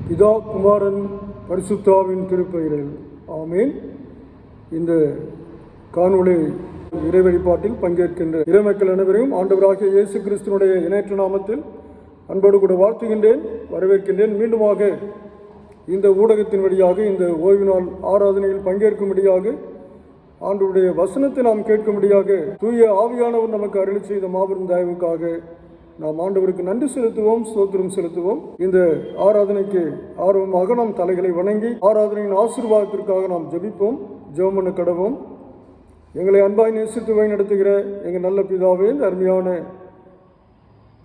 பிதா, குமாரன், பரிசுத்தாவின் திருப்பெயரில் ஆமீன். இந்த காணொளி இறை வழிபாட்டில் பங்கேற்கின்ற இறைமக்கள் அனைவரையும் ஆண்டவராகிய இயேசு கிறிஸ்துவினுடைய இணையற்ற நாமத்தில் அன்போடு கூட வாழ்த்துகின்றேன், வரவேற்கின்றேன். மீண்டுமாக இந்த ஊடகத்தின் வழியாக இந்த ஓய்வு நாள் ஆராதனையில் பங்கேற்கும்படியாக, ஆண்டவருடைய வசனத்தை நாம் கேட்கும்படியாக தூய ஆவியானவர் நமக்கு அருளி செய்த மாபெரும் தயவுக்காக நாம் ஆண்டவருக்கு நன்றி செலுத்துவோம், ஸ்தோத்திரம் செலுத்துவோம். இந்த ஆராதனைக்கு ஆர்வமாக நாம் தலைகளை வணங்கி ஆராதனையின் ஆசீர்வாதத்திற்காக நாம் ஜெபிப்போம், ஜெபம் பண்ண கடவோம். எங்களை அன்பாய் நேசித்து வழி நடத்துகிற எங்கள் நல்ல பிதாவே, இந்த அருமையான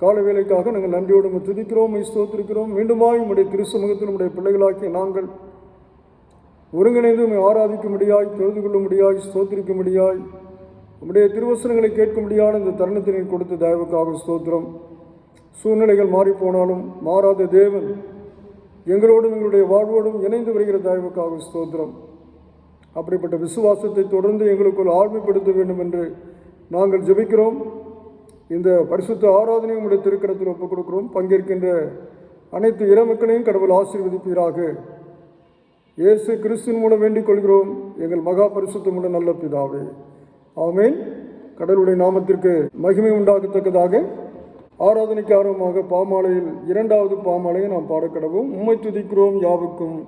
கால வேலைக்காக நாங்கள் நன்றியோடு துதிக்கிறோம், ஸ்தோத்திரிக்கிறோம். மீண்டுமாய் உம்முடைய திருச்சமூகத்தில் உம்முடைய பிள்ளைகளாக்கிய நாங்கள் ஒருங்கிணைந்து ஆராதிக்கும்படியாய், தொழுது கொள்ளும்படியாய், ஸ்தோத்திரிக்கும்படியாய், உம்முடைய திருவசனங்களை கேட்கும்படியான இந்த தருணத்தினை கொடுத்த தயவுக்காக ஸ்தோத்திரம். சூழ்நிலைகள் மாறிப்போனாலும் மாறாத தேவன் எங்களோடும் எங்களுடைய வாழ்வோடும் இணைந்து வருகிற தயவுக்காக ஸ்தோத்திரம். அப்படிப்பட்ட விசுவாசத்தை தொடர்ந்து எங்களுக்குள் ஆழ்மைப்படுத்த வேண்டும் என்று நாங்கள் ஜெபிக்கிறோம். இந்த பரிசுத்த ஆராதனை உம்முடைய திருக்கரத்தில் ஒப்புக் கொடுக்கிறோம். பங்கேற்கின்ற அனைத்து இறைமக்களையும் கடவுள் ஆசீர்வதிப்பீராக. இயேசு கிறிஸ்துவின் மூலம் வேண்டிக் கொள்கிறோம், எங்கள் மகா பரிசுத்தமுள்ள நல்ல பிதாவே, ஆமேன். கடவுளுடைய நாமத்திற்கு மகிமை உண்டாகத்தக்கதாக ஆராதனைக்கு ஆர்வமாக பாமாலையில் 2வது பாமாலையை நாம் பாடக்கடவும். உம்மை துதிக்கிறோம் யாவுக்கும்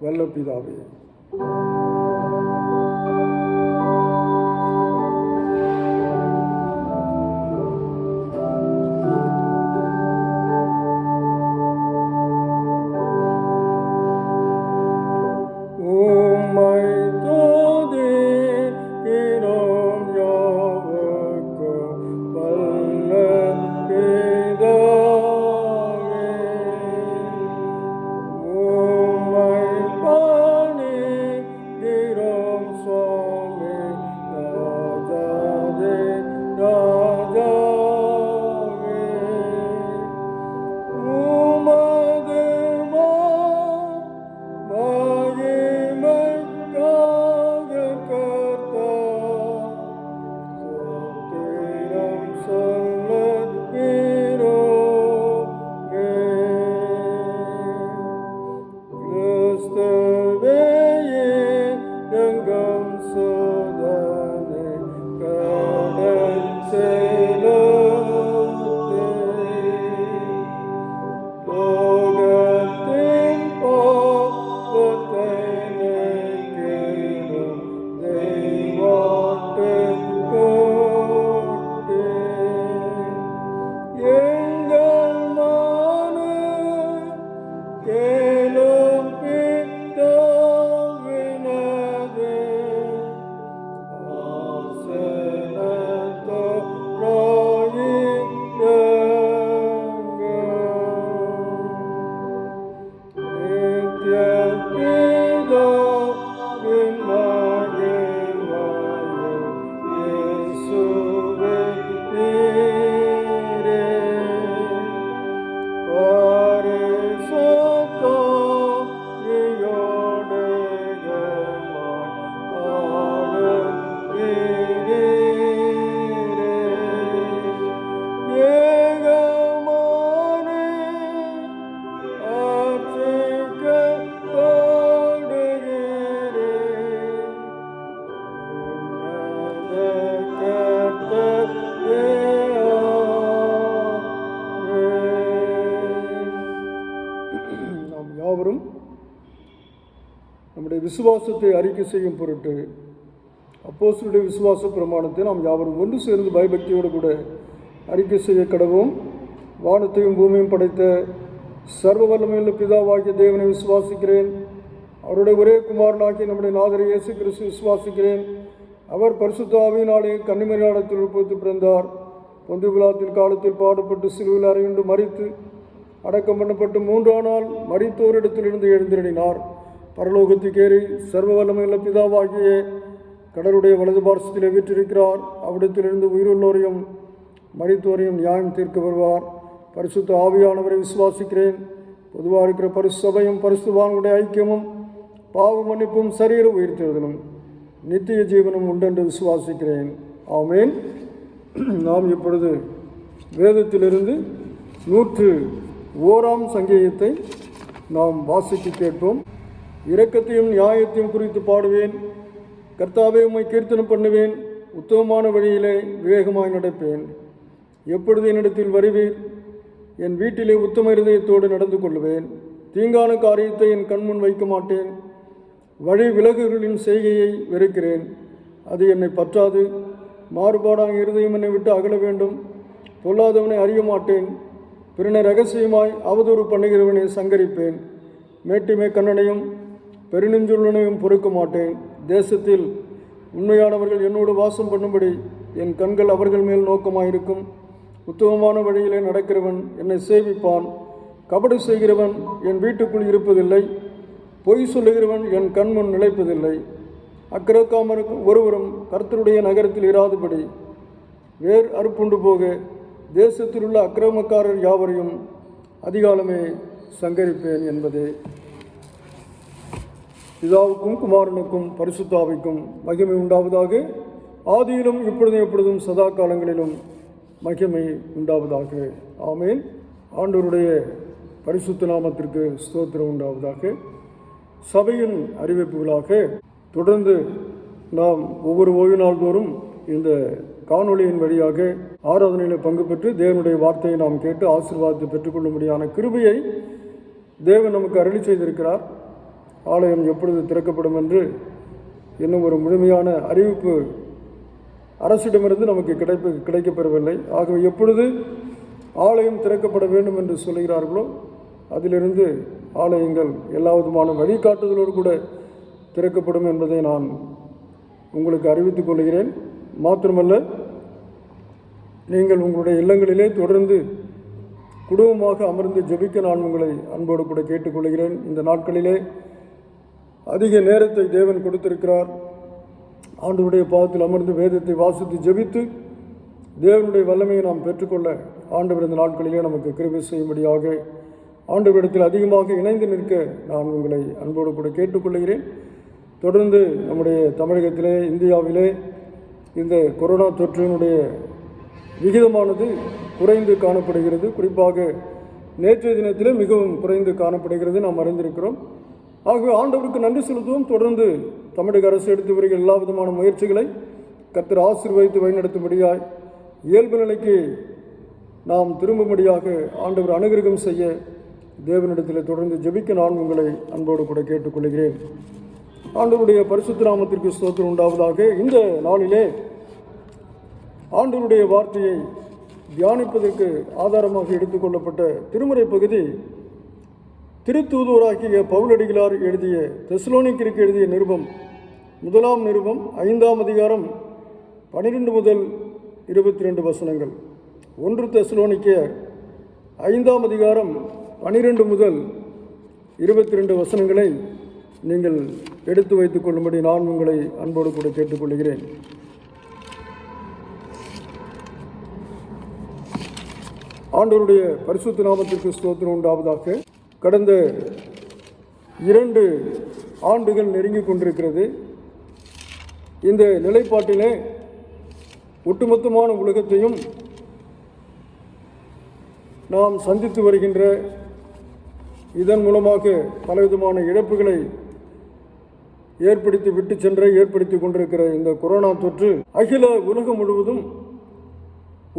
வல்ல பிதாவே. நம்முடைய விசுவாசத்தை அறிக்கை செய்யும் பொருட்டு அப்போஸ்தலருடைய விசுவாச பிரமாணத்தை நாம் யாவரும் ஒன்று சேர்ந்து பயபக்தியோடு கூட அறிக்கை செய்ய கடவோம். வானத்தையும் பூமியும் படைத்த சர்வ வல்லமையுள்ள பிதாவாகிய தேவனை விசுவாசிக்கிறேன். அவருடைய ஒரே குமாரனாகிய நம்முடைய நாதரை இயேசு கிறிஸ்து விசுவாசிக்கிறேன். அவர் பரிசுத்த ஆவியினாலே கன்னிமரியாளத்தில் உட்படுத்தி பிறந்தார். பொந்து பிலாத்தின் காலத்தில் பாடுபட்டு சிலுவையில் அறையுண்டு மரித்து அடக்கம் பண்ணப்பட்டு 3ஆம் நாள் மரித்தோரிடத்திலிருந்து எழுந்திரடினார். பரலோகத்துக்கேறி சர்வ வல்லமையுள்ள பிதாவாகிய கடவுளுடைய வலது பார்சத்திலே வீற்றிருக்கிறார். அவ்விடத்திலிருந்து உயிருள்ளோரையும் மரித்தோரையும் நியாயம் தீர்க்க வருவார். பரிசுத்த ஆவியானவரை விசுவாசிக்கிறேன். பொதுவாக இருக்கிற பரிசுசபையும் பரிசுத்தவான்களுடைய ஐக்கியமும் பாவ மன்னிப்பும் சரீர உயிர்த்தெழுதலும் நித்திய ஜீவனும் உண்டென்று விசுவாசிக்கிறேன். ஆமேன். நாம் இப்பொழுது வேதத்திலிருந்து 101ஆம் சங்கீதத்தை நாம் வாசித்து கேட்போம். இரக்கத்தையும் நியாயத்தையும் குறித்து பாடுவேன். கர்த்தாவே, உம்மை கீர்த்தனம் பண்ணுவேன். உத்தமமான வழியிலே விவேகமாய் நடப்பேன். எப்பொழுது என்னிடத்தில் வருவீர்? என் வீட்டிலே உத்தம இருதயத்தோடு நடந்து கொள்வேன். தீங்கான காரியத்தை என் கண்முன் வைக்க மாட்டேன். வழி விலகுகளின் செய்கையை வெறுக்கிறேன், அது என்னை பற்றாது. மாறுபாடான இருதயம் என்னை விட்டு அகல வேண்டும். பொல்லாதவனை அறிய மாட்டேன். பிறனை ரகசியமாய் அவதூறு பண்ணுகிறவனை சங்கரிப்பேன். மேட்டுமை கண்ணனையும் பெருநெஞ்சுள்ளனையும் பொறுக்க மாட்டேன். தேசத்தில் உண்மையானவர்கள் என்னோடு வாசம் பண்ணும்படி என் கண்கள் அவர்கள் மேல் நோக்கமாயிருக்கும். உத்தமமான வழியிலே நடக்கிறவன் என்னை சேவிப்பான். கபடு செய்கிறவன் என் வீட்டுக்குள் இருப்பதில்லை. பொய் சொல்லுகிறவன் என் கண்முன் நிலைப்பதில்லை. அக்கிரக்காமருக்கு ஒருவரும் கர்த்தருடைய நகரத்தில் இராதபடி வேர் அறுப்புண்டு போக தேசத்தில் உள்ள அக்கிரமக்காரர் யாவரையும் அதிகாலமே சங்கரிப்பேன் என்பதே. பிதாவுக்கும் குமாரனுக்கும் பரிசுத்த ஆவிக்கும் மகிமை உண்டாவதாக. ஆதியிலும் இப்பொழுதும் எப்பொழுதும் சதா காலங்களிலும் மகிமை உண்டாவதாக. ஆமேன். ஆண்டவருடைய பரிசுத்த நாமத்திற்கு ஸ்தோத்திரம் உண்டாவதாக. சபையின் அறிவிப்புகளாக தொடர்ந்து நாம் ஒவ்வொரு ஓய்வு நாள்தோறும் இந்த காணொளியின் வழியாக ஆராதனையில் பங்கு பெற்று தேவனுடைய வார்த்தையை நாம் கேட்டு ஆசீர்வாதத்தை பெற்றுக்கொள்ளும்படியான கிருபையை தேவன் நமக்கு அருளி செய்திருக்கிறார். ஆலயம் எப்பொழுது திறக்கப்படும் என்று இன்னும் ஒரு முழுமையான அறிவிப்பு அரசிடமிருந்து நமக்கு கிடைக்கப்பெறவில்லை. ஆகவே எப்பொழுது ஆலயம் திறக்கப்பட வேண்டும் என்று சொல்கிறார்களோ அதிலிருந்து ஆலயங்கள் எல்லா விதமான வழிகாட்டுதலோடு கூட திறக்கப்படும் என்பதை நான் உங்களுக்கு அறிவித்துக் கொள்கிறேன். மாத்திரமல்ல, நீங்கள் உங்களுடைய இல்லங்களிலே தொடர்ந்து குடும்பமாக அமர்ந்து ஜெபிக்க நான் உங்களை அன்போடு கூட கேட்டுக்கொள்கிறேன். இந்த நாட்களிலே அதிக நேரத்தை தேவன் கொடுத்திருக்கிறார். ஆண்டவருடைய பாதத்தில் அமர்ந்து வேதத்தை வாசித்து ஜெபித்து தேவனுடைய வல்லமையை நாம் பெற்றுக்கொள்ள ஆண்டவர் இந்த நாட்களிலே நமக்கு கிருபை செய்யும்படியாக ஆண்டவரிடத்தில் அதிகமாக இணைந்து நிற்க நான் உங்களை அன்போடு கூட கேட்டுக்கொள்கிறேன். தொடர்ந்து நம்முடைய தமிழகத்திலே, இந்தியாவிலே இந்த கொரோனா தொற்றினுடைய விகிதமானது குறைந்து காணப்படுகிறது. குறிப்பாக நேற்றைய தினத்திலே மிகவும் குறைந்து காணப்படுகிறது, நாம் அறிந்திருக்கிறோம். ஆகவே ஆண்டவருக்கு நன்றி செலுத்துவோம். தொடர்ந்து தமிழக அரசு எடுத்து வருகிற எல்லா விதமான முயற்சிகளை கர்த்தர் ஆசீர்வதித்து வழிநடத்தும்படியாய் இயல்பு நிலைக்கு நாம் திரும்பும்படியாக ஆண்டவர் அனுகிரகம் செய்ய தேவனிடத்தில் தொடர்ந்து ஜெபிக்க நான் உங்களை அன்போடு கூட கேட்டுக்கொள்கிறேன். ஆண்டவருடைய பரிசுத்த நாமத்திற்கு ஸ்தோத்திரம் உண்டாவதாக. இந்த நாளிலே ஆண்டவருடைய வார்த்தையை தியானிப்பதற்கு ஆதாரமாக எடுத்துக்கொள்ளப்பட்ட திருமுறை பகுதி திருத்தூதுவராகிய பவுலடிகளார் எழுதிய தெசலோனிக்கருக்கு எழுதிய நிருபம், 1ஆம் நிருபம் 5ஆம் அதிகாரம் 12 முதல் 22 வசனங்கள். 1 தெசலோனிக்கேயர் 5ஆம் அதிகாரம் 12 முதல் 22 வசனங்களை நீங்கள் எடுத்து வைத்துக் கொள்ளும்படி நான் உங்களை அன்போடு கூட கேட்டுக்கொள்கிறேன். ஆண்டவருடைய பரிசுத்த நாமத்திற்கு ஸ்தோத்திரம் உண்டாவதாக. கடந்த 2 ஆண்டுகள் நெருங்கி கொண்டிருக்கிறது. இந்த நிலைப்பாட்டிலே ஒட்டுமொத்தமான உலகத்தையும் நாம் சந்தித்து வருகின்ற, இதன் மூலமாக பலவிதமான இழப்புகளை ஏற்படுத்தி கொண்டிருக்கிற இந்த கொரோனா தொற்று அகில உலகம் முழுவதும்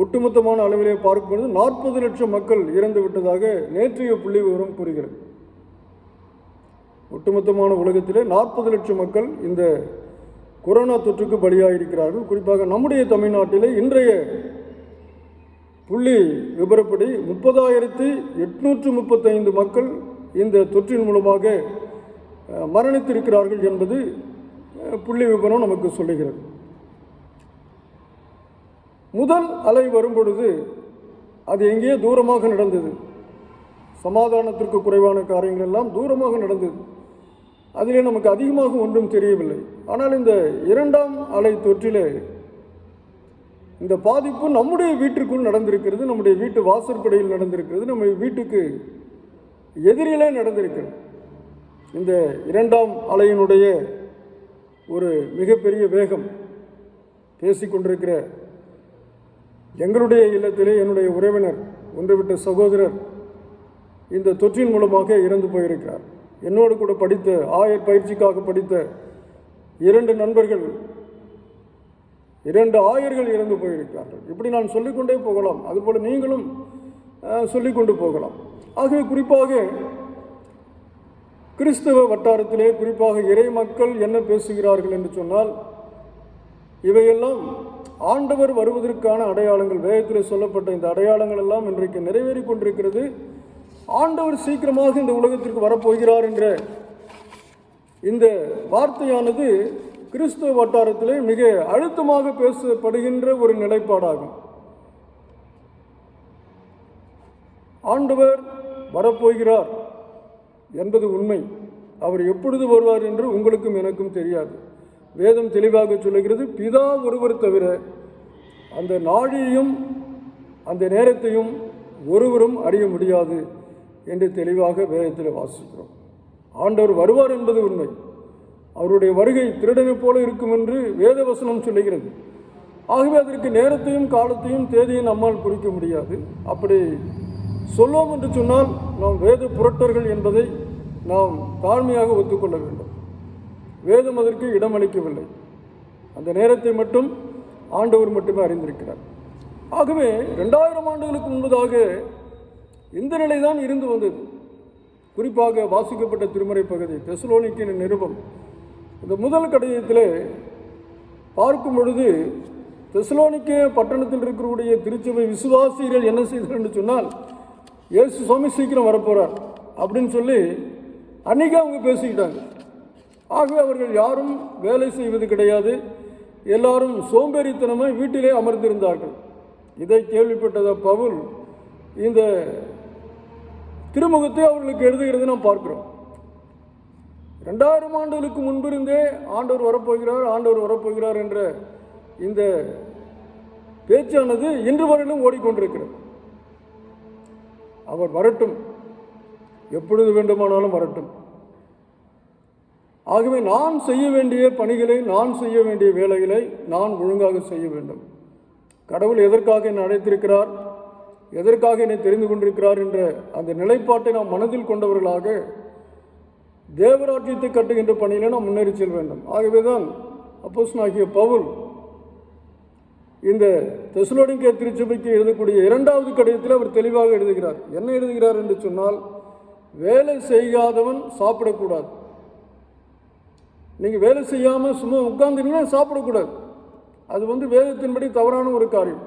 ஒட்டுமொத்தமான அளவிலே பார்க்கும்போது 40 லட்சம் மக்கள் இறந்து விட்டதாக நேற்றைய புள்ளி விவரம் கூறுகிறது. ஒட்டுமொத்தமான உலகத்திலே 40 லட்சம் மக்கள் இந்த கொரோனா தொற்றுக்கு பலியாயிருக்கிறார்கள். குறிப்பாக நம்முடைய தமிழ்நாட்டிலே இன்றைய புள்ளி விபரப்படி 30,835 மக்கள் இந்த தொற்றின் மூலமாக மரணித்திருக்கிறார்கள் என்பது புள்ளி விவரம் நமக்கு சொல்லுகிறது. முதல் அலை வரும்பொழுது அது எங்கேயோ தூரமாக நடந்தது. சமாதானத்திற்கு குறைவான காரியங்கள் எல்லாம் தூரமாக நடந்தது. அதிலே நமக்கு அதிகமாக ஒன்றும் தெரியவில்லை. ஆனால் இந்த 2ஆம் அலை தொற்றிலே இந்த பாதிப்பு நம்முடைய வீட்டிற்குள் நடந்திருக்கிறது, நம்முடைய வீட்டு வாசற்படியில் நடந்திருக்கிறது, நம்ம வீட்டுக்கு எதிரிலே நடந்திருக்கிறது. இந்த 2ஆம் அலையினுடைய ஒரு மிகப்பெரிய வேகம் பேசிக்கொண்டிருக்கிற எங்களுடைய இல்லத்திலே என்னுடைய உறவினர், ஒன்றுவிட்ட சகோதரர் இந்த தொற்றின் மூலமாக இறந்து போயிருக்கிறார். என்னோடு கூட படித்த ஆயர் பயிற்சிக்காக படித்த 2 நண்பர்கள், 2 ஆயர்கள் இறந்து போயிருக்கிறார்கள். இப்படி நான் சொல்லிக்கொண்டே போகலாம். அதுபோல் நீங்களும் சொல்லிக்கொண்டு போகலாம். ஆகவே குறிப்பாக கிறிஸ்தவ வட்டாரத்திலே, குறிப்பாக இறை மக்கள் என்ன பேசுகிறார்கள் என்று சொன்னால், இவையெல்லாம் ஆண்டவர் வருவதற்கான அடையாளங்கள். வேதத்தில் சொல்லப்பட்ட இந்த அடையாளங்கள் எல்லாம் இன்றைக்கு நிறைவேறி கொண்டிருக்கிறது. ஆண்டவர் சீக்கிரமாக இந்த உலகத்திற்கு வரப்போகிறார் என்ற இந்த வார்த்தையானது கிறிஸ்தவ வட்டாரத்திலே மிக அழுத்தமாக பேசப்படுகின்ற ஒரு நிலைப்பாடாகும். ஆண்டவர் வரப்போகிறார் என்பது உண்மை. அவர் எப்பொழுது வருவார் என்று உங்களுக்கும் எனக்கும் தெரியாது. வேதம் தெளிவாக சொல்லுகிறது, பிதா ஒருவர் தவிர அந்த நாழியையும் அந்த நேரத்தையும் ஒருவரும் அறிய முடியாது என்று தெளிவாக வேதத்தில் வாசிக்கிறோம். ஆண்டவர் வருவார் என்பது உண்மை. அவருடைய வருகை திருடனை போல இருக்கும் என்று வேத வசனம் சொல்லுகிறது. ஆகவே அதற்கு நேரத்தையும் காலத்தையும் தேதியும் நம்மால் குறிக்க முடியாது. அப்படி சொல்வோம் என்று சொன்னால் நாம் வேத புரட்டர்கள் என்பதை நாம் தாழ்மையாக ஒத்துக்கொள்ள வேண்டும். வேதம் அதற்கு இடமளிக்கவில்லை. அந்த நேரத்தை மட்டும் ஆண்டவர் மட்டுமே அறிந்திருக்கிறார். ஆகவே 2000 ஆண்டுகளுக்கு முன்பதாக இந்த நிலைதான் இருந்து வந்தது. குறிப்பாக வாசிக்கப்பட்ட திருமறை பகுதி தெசலோனிக்கேயின் நிருபம், இந்த முதல் கடிதத்திலே பார்க்கும் பொழுது, தெசலோனிக்கே பட்டணத்தில் இருக்கக்கூடிய திருச்சபை விசுவாசிகள் என்ன செய்தார் என்று சொன்னால், இயேசு சுவாமி சீக்கிரம் வரப்போகிறார் அப்படின்னு சொல்லி அன்றைக்கி அவங்க பேசிக்கிட்டாங்க. ஆகவே அவர்கள் யாரும் வேலை செய்வது கிடையாது. எல்லாரும் சோம்பேறித்தனமாக வீட்டிலே அமர்ந்திருந்தார்கள். இதை கேள்விப்பட்டத பவுல் இந்த திருமுகத்தை அவர்களுக்கு எழுதுகிறது நாம் பார்க்கிறோம். 2000 ஆண்டுகளுக்கு முன்பிருந்தே ஆண்டவர் வரப்போகிறார், ஆண்டவர் வரப்போகிறார் என்ற இந்த பேச்சானது இன்று வரையிலும் ஓடிக்கொண்டிருக்கிறது. அவர் வரட்டும், எப்பொழுது வேண்டுமானாலும் வரட்டும். ஆகவே நான் செய்ய வேண்டிய பணிகளை, நான் செய்ய வேண்டிய வேலைகளை நான் ஒழுங்காக செய்ய வேண்டும். கடவுள் எதற்காக என்னை அழைத்திருக்கிறார், எதற்காக என்னை தெரிந்து கொண்டிருக்கிறார் என்ற அந்த நிலைப்பாட்டை நாம் மனதில் கொண்டவர்களாக தேவராஜ்யத்தை கட்டுகின்ற பணியில நாம் முன்னேறி செல்ல வேண்டும். ஆகவே தான் அப்போஸ்தலனாகிய பவுல் இந்த தெசலோனிக்கே திருச்சபைக்கு எழுதக்கூடிய 2வது கடிதத்தில் அவர் தெளிவாக எழுதுகிறார். என்ன எழுதுகிறார் என்று சொன்னால், வேலை செய்யாதவன் சாப்பிடக்கூடாது. நீங்கள் வேலை செய்யாமல் சும்மா உட்கார்ந்தீங்கன்னா சாப்பிடக்கூடாது. அது வேதத்தின்படி தவறான ஒரு காரியம்.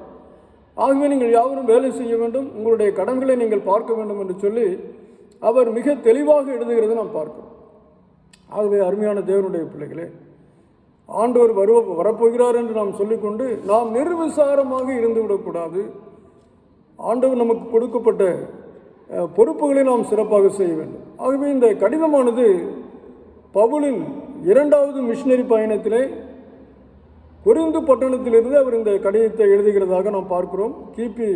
ஆகவே நீங்கள் யாவரும் வேலை செய்ய வேண்டும், உங்களுடைய கடன்களை நீங்கள் பார்க்க வேண்டும் என்று சொல்லி அவர் மிக தெளிவாக எழுதுகிறதை நாம் பார்க்கிறோம். ஆகவே அருமையான தேவனுடைய பிள்ளைகளே, ஆண்டவர் வரப்போகிறார் என்று நாம் சொல்லிக்கொண்டு நாம் நிர்விசாரமாக இருந்துவிடக்கூடாது. ஆண்டவர் நமக்கு கொடுக்கப்பட்ட பொறுப்புகளை நாம் சிறப்பாக செய்ய வேண்டும். ஆகவே இந்த கடிதமானது பவுலின் 2வது மிஷனரி பயணத்திலே கொரிந்து பட்டணத்திலிருந்து அவர் இந்த கடிதத்தை எழுதுகிறதாக நாம் பார்க்கிறோம். கிபி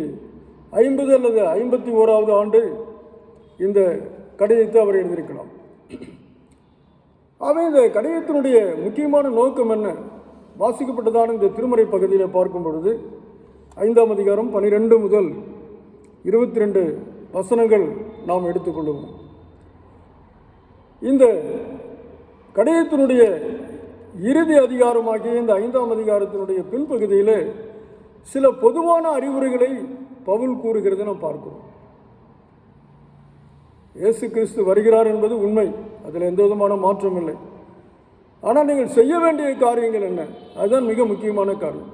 50 அல்லது 51வது ஆண்டு இந்த கடிதத்தை அவர் எழுதியிருக்கலாம். ஆகவே இந்த கடிதத்தினுடைய முக்கியமான நோக்கம் என்ன? வாசிக்கப்பட்டதான இந்த திருமறை பகுதியில் பார்க்கும் பொழுது 5ஆம் அதிகாரம் 12 முதல் 22 வசனங்கள் நாம் எடுத்துக்கொள்வோம். இந்த கடிதத்தினுடைய இறுதி அதிகாரமாகிய இந்த 5ஆம் அதிகாரத்தினுடைய பின்பகுதியில் சில பொதுவான அறிவுரைகளை பவுல் கூறுகிறது நாம் பார்க்கிறோம். இயேசு கிறிஸ்து வருகிறார் என்பது உண்மை, அதில் எந்த விதமான மாற்றம் இல்லை. ஆனால் நீங்கள் செய்ய வேண்டிய காரியங்கள் என்ன? அதுதான் மிக முக்கியமான காரியம்.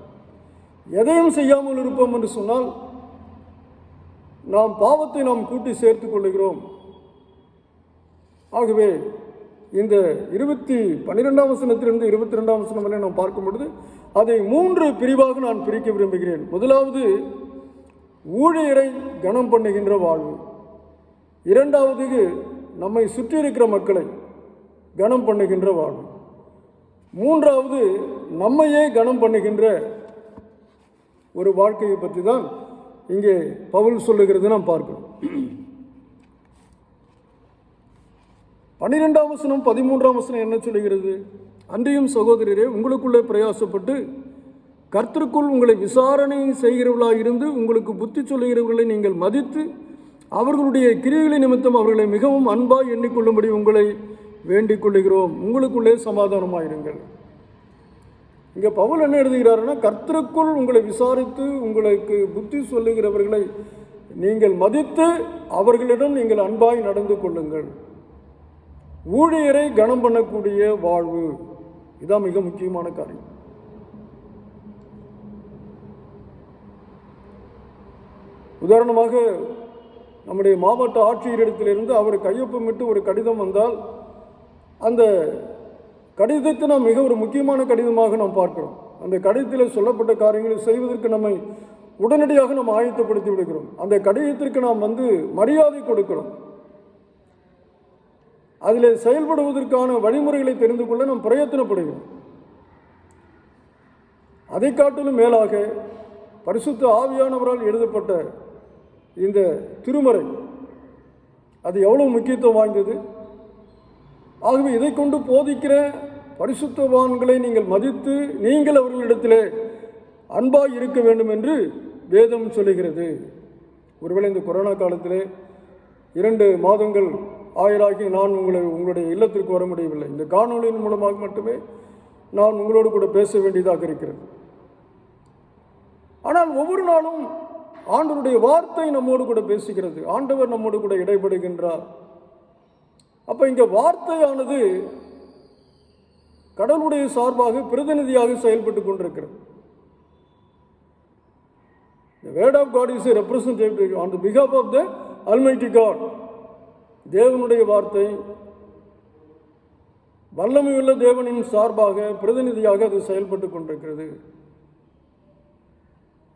எதையும் செய்யாமல் இருப்போம் என்று சொன்னால் நாம் பாவத்தை நாம் கூட்டி சேர்த்து கொள்ளுகிறோம். ஆகவே இந்த 12ஆம் வசனத்திலிருந்து 22ஆம் வசனம் வரை நாம் பார்க்கும் பொழுது அதை 3 பிரிவாக நான் பிரிக்க விரும்புகிறேன். முதலாவது, ஊழியரை கனம் பண்ணுகின்ற வாழ்வு. 2வது, நம்மை சுற்றி இருக்கிற மக்களை கனம் பண்ணுகின்ற வாழ்வு. 3வது, நம்மையே கனம் பண்ணுகின்ற ஒரு வாழ்க்கையை பற்றி தான் இங்கே பவுல் சொல்லுகிறது நாம் பார்க்கிறோம். 12ஆம் வசனம் 13ஆம் வசனம் என்ன சொல்லுகிறது? அன்றியும் சகோதரரே, உங்களுக்குள்ளே பிரயாசப்பட்டு கர்த்தருக்குள் உங்களை விசாரணை செய்கிறவர்களாக இருந்து உங்களுக்கு புத்தி சொல்லுகிறவர்களை நீங்கள் மதித்து அவர்களுடைய கிரியைகளின் நிமித்தம் அவர்களை மிகவும் அன்பாய் எண்ணிக்கொள்ளும்படி உங்களை வேண்டிக் கொள்ளுகிறோம். உங்களுக்குள்ளே சமாதானமாயிருங்கள். இங்கே பவுல் என்ன எழுதுகிறாருன்னா, கர்த்தருக்குள் உங்களை விசாரித்து உங்களுக்கு புத்தி சொல்லுகிறவர்களை நீங்கள் மதித்து அவர்களிடம் நீங்கள் அன்பாய் நடந்து கொள்ளுங்கள். ஊழியரை கனம் பண்ணக்கூடிய வாழ்வு, இதான் மிக முக்கியமான காரியம். உதாரணமாக நம்முடைய மாவட்ட ஆட்சியரிடத்திலிருந்து அவர் கையொப்பமிட்டு ஒரு கடிதம் வந்தால் அந்த கடிதத்தை நாம் மிக ஒரு முக்கியமான கடிதமாக நாம் பார்க்கிறோம். அந்த கடிதத்தில் சொல்லப்பட்ட காரியங்களை செய்வதற்கு நம்மை உடனடியாக நாம் ஆயத்தப்படுத்தி விடுகிறோம். அந்த கடிதத்திற்கு நாம் மரியாதை கொடுக்கிறோம். அதில் செயல்படுவதற்கான வழிமுறைகளை தெரிந்து கொள்ள நாம் பிரயத்தனப்படுகிறோம். அதை காட்டிலும் மேலாக பரிசுத்த ஆவியானவரால் எழுதப்பட்ட இந்த திருமறை அது எவ்வளவு முக்கியத்துவம் வாய்ந்தது. ஆகவே இதை கொண்டு போதிக்கிற பரிசுத்தவான்களை நீங்கள் மதித்து நீங்கள் அவர்களிடத்திலே அன்பாய் இருக்க வேண்டும் என்று வேதம் சொல்லுகிறது. ஒருவேளை இந்த கொரோனா காலத்திலே 2 மாதங்கள் ஆயராகி நான் உங்களுடைய இல்லத்திற்கு வர முடியவில்லை. இந்த காணொலியின் மூலமாக மட்டுமே நான் உங்களோடு கூட பேச வேண்டியதாக இருக்கிறது. ஆனால் ஒவ்வொரு நாளும் ஆண்டவருடைய வார்த்தை நம்மோடு கூட பேசுகிறது. ஆண்டவர் நம்மோடு கூட இடைபடுகின்றார். அப்போ இங்கே வார்த்தையானது கடவுளுடைய சார்பாக பிரதிநிதியாக செயல்பட்டு கொண்டிருக்கிறது. The word of God is a representative on the behalf of the Almighty God. தேவனுடைய வார்த்தை வல்லமையுள்ள தேவனின் சார்பாக பிரதிநிதியாக அது செயல்பட்டு கொண்டிருக்கிறது.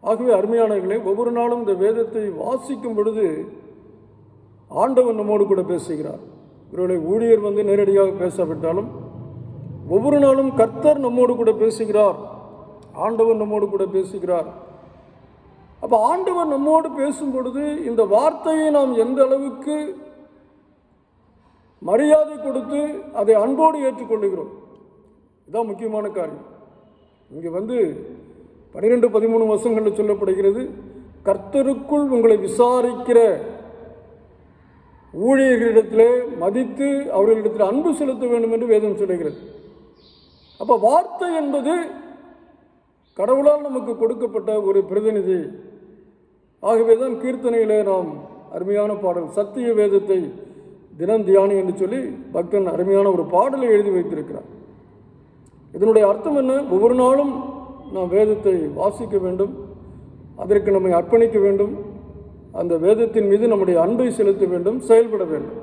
ஆகவே அருமையானவர்களே, ஒவ்வொரு நாளும் இந்த வேதத்தை வாசிக்கும் பொழுது ஆண்டவர் நம்மோடு கூட பேசுகிறார். இவருடைய ஊழியர் நேரடியாக பேசாவிட்டாலும் ஒவ்வொரு நாளும் கர்த்தர் நம்மோடு கூட பேசுகிறார். ஆண்டவர் நம்மோடு கூட பேசுகிறார். அப்போ ஆண்டவர் நம்மோடு பேசும் பொழுது இந்த வார்த்தையை நாம் எந்த அளவுக்கு மரியாதை கொடுத்து அதை அன்போடு ஏற்றுக்கொள்ளுகிறோம், இதுதான் முக்கியமான காரியம். இங்கே 12-13 வசனங்களில் சொல்லப்படுகிறது, கர்த்தருக்குள் உங்களை விசாரிக்கிற ஊழியர்களிடத்திலே மதித்து அவர்களிடத்தில் அன்பு செலுத்த வேண்டும் என்று வேதம் சொல்லுகிறது. அப்போ வார்த்தை என்பது கடவுளால் நமக்கு கொடுக்கப்பட்ட ஒரு பிரதிநிதி. ஆகவே தான் கீர்த்தனையிலே நாம் அருமையான பாடல் சத்திய வேதத்தை தினம் தியானி என்று சொல்லி பக்தன் அருமையான ஒரு பாடலை எழுதி வைத்திருக்கிறார். இதனுடைய அர்த்தம் என்ன? ஒவ்வொரு நாளும் நாம் வேதத்தை வாசிக்க வேண்டும், அதற்கு நம்மை அர்ப்பணிக்க வேண்டும், அந்த வேதத்தின் மீது நம்முடைய அன்பை செலுத்த வேண்டும், செயல்பட வேண்டும்.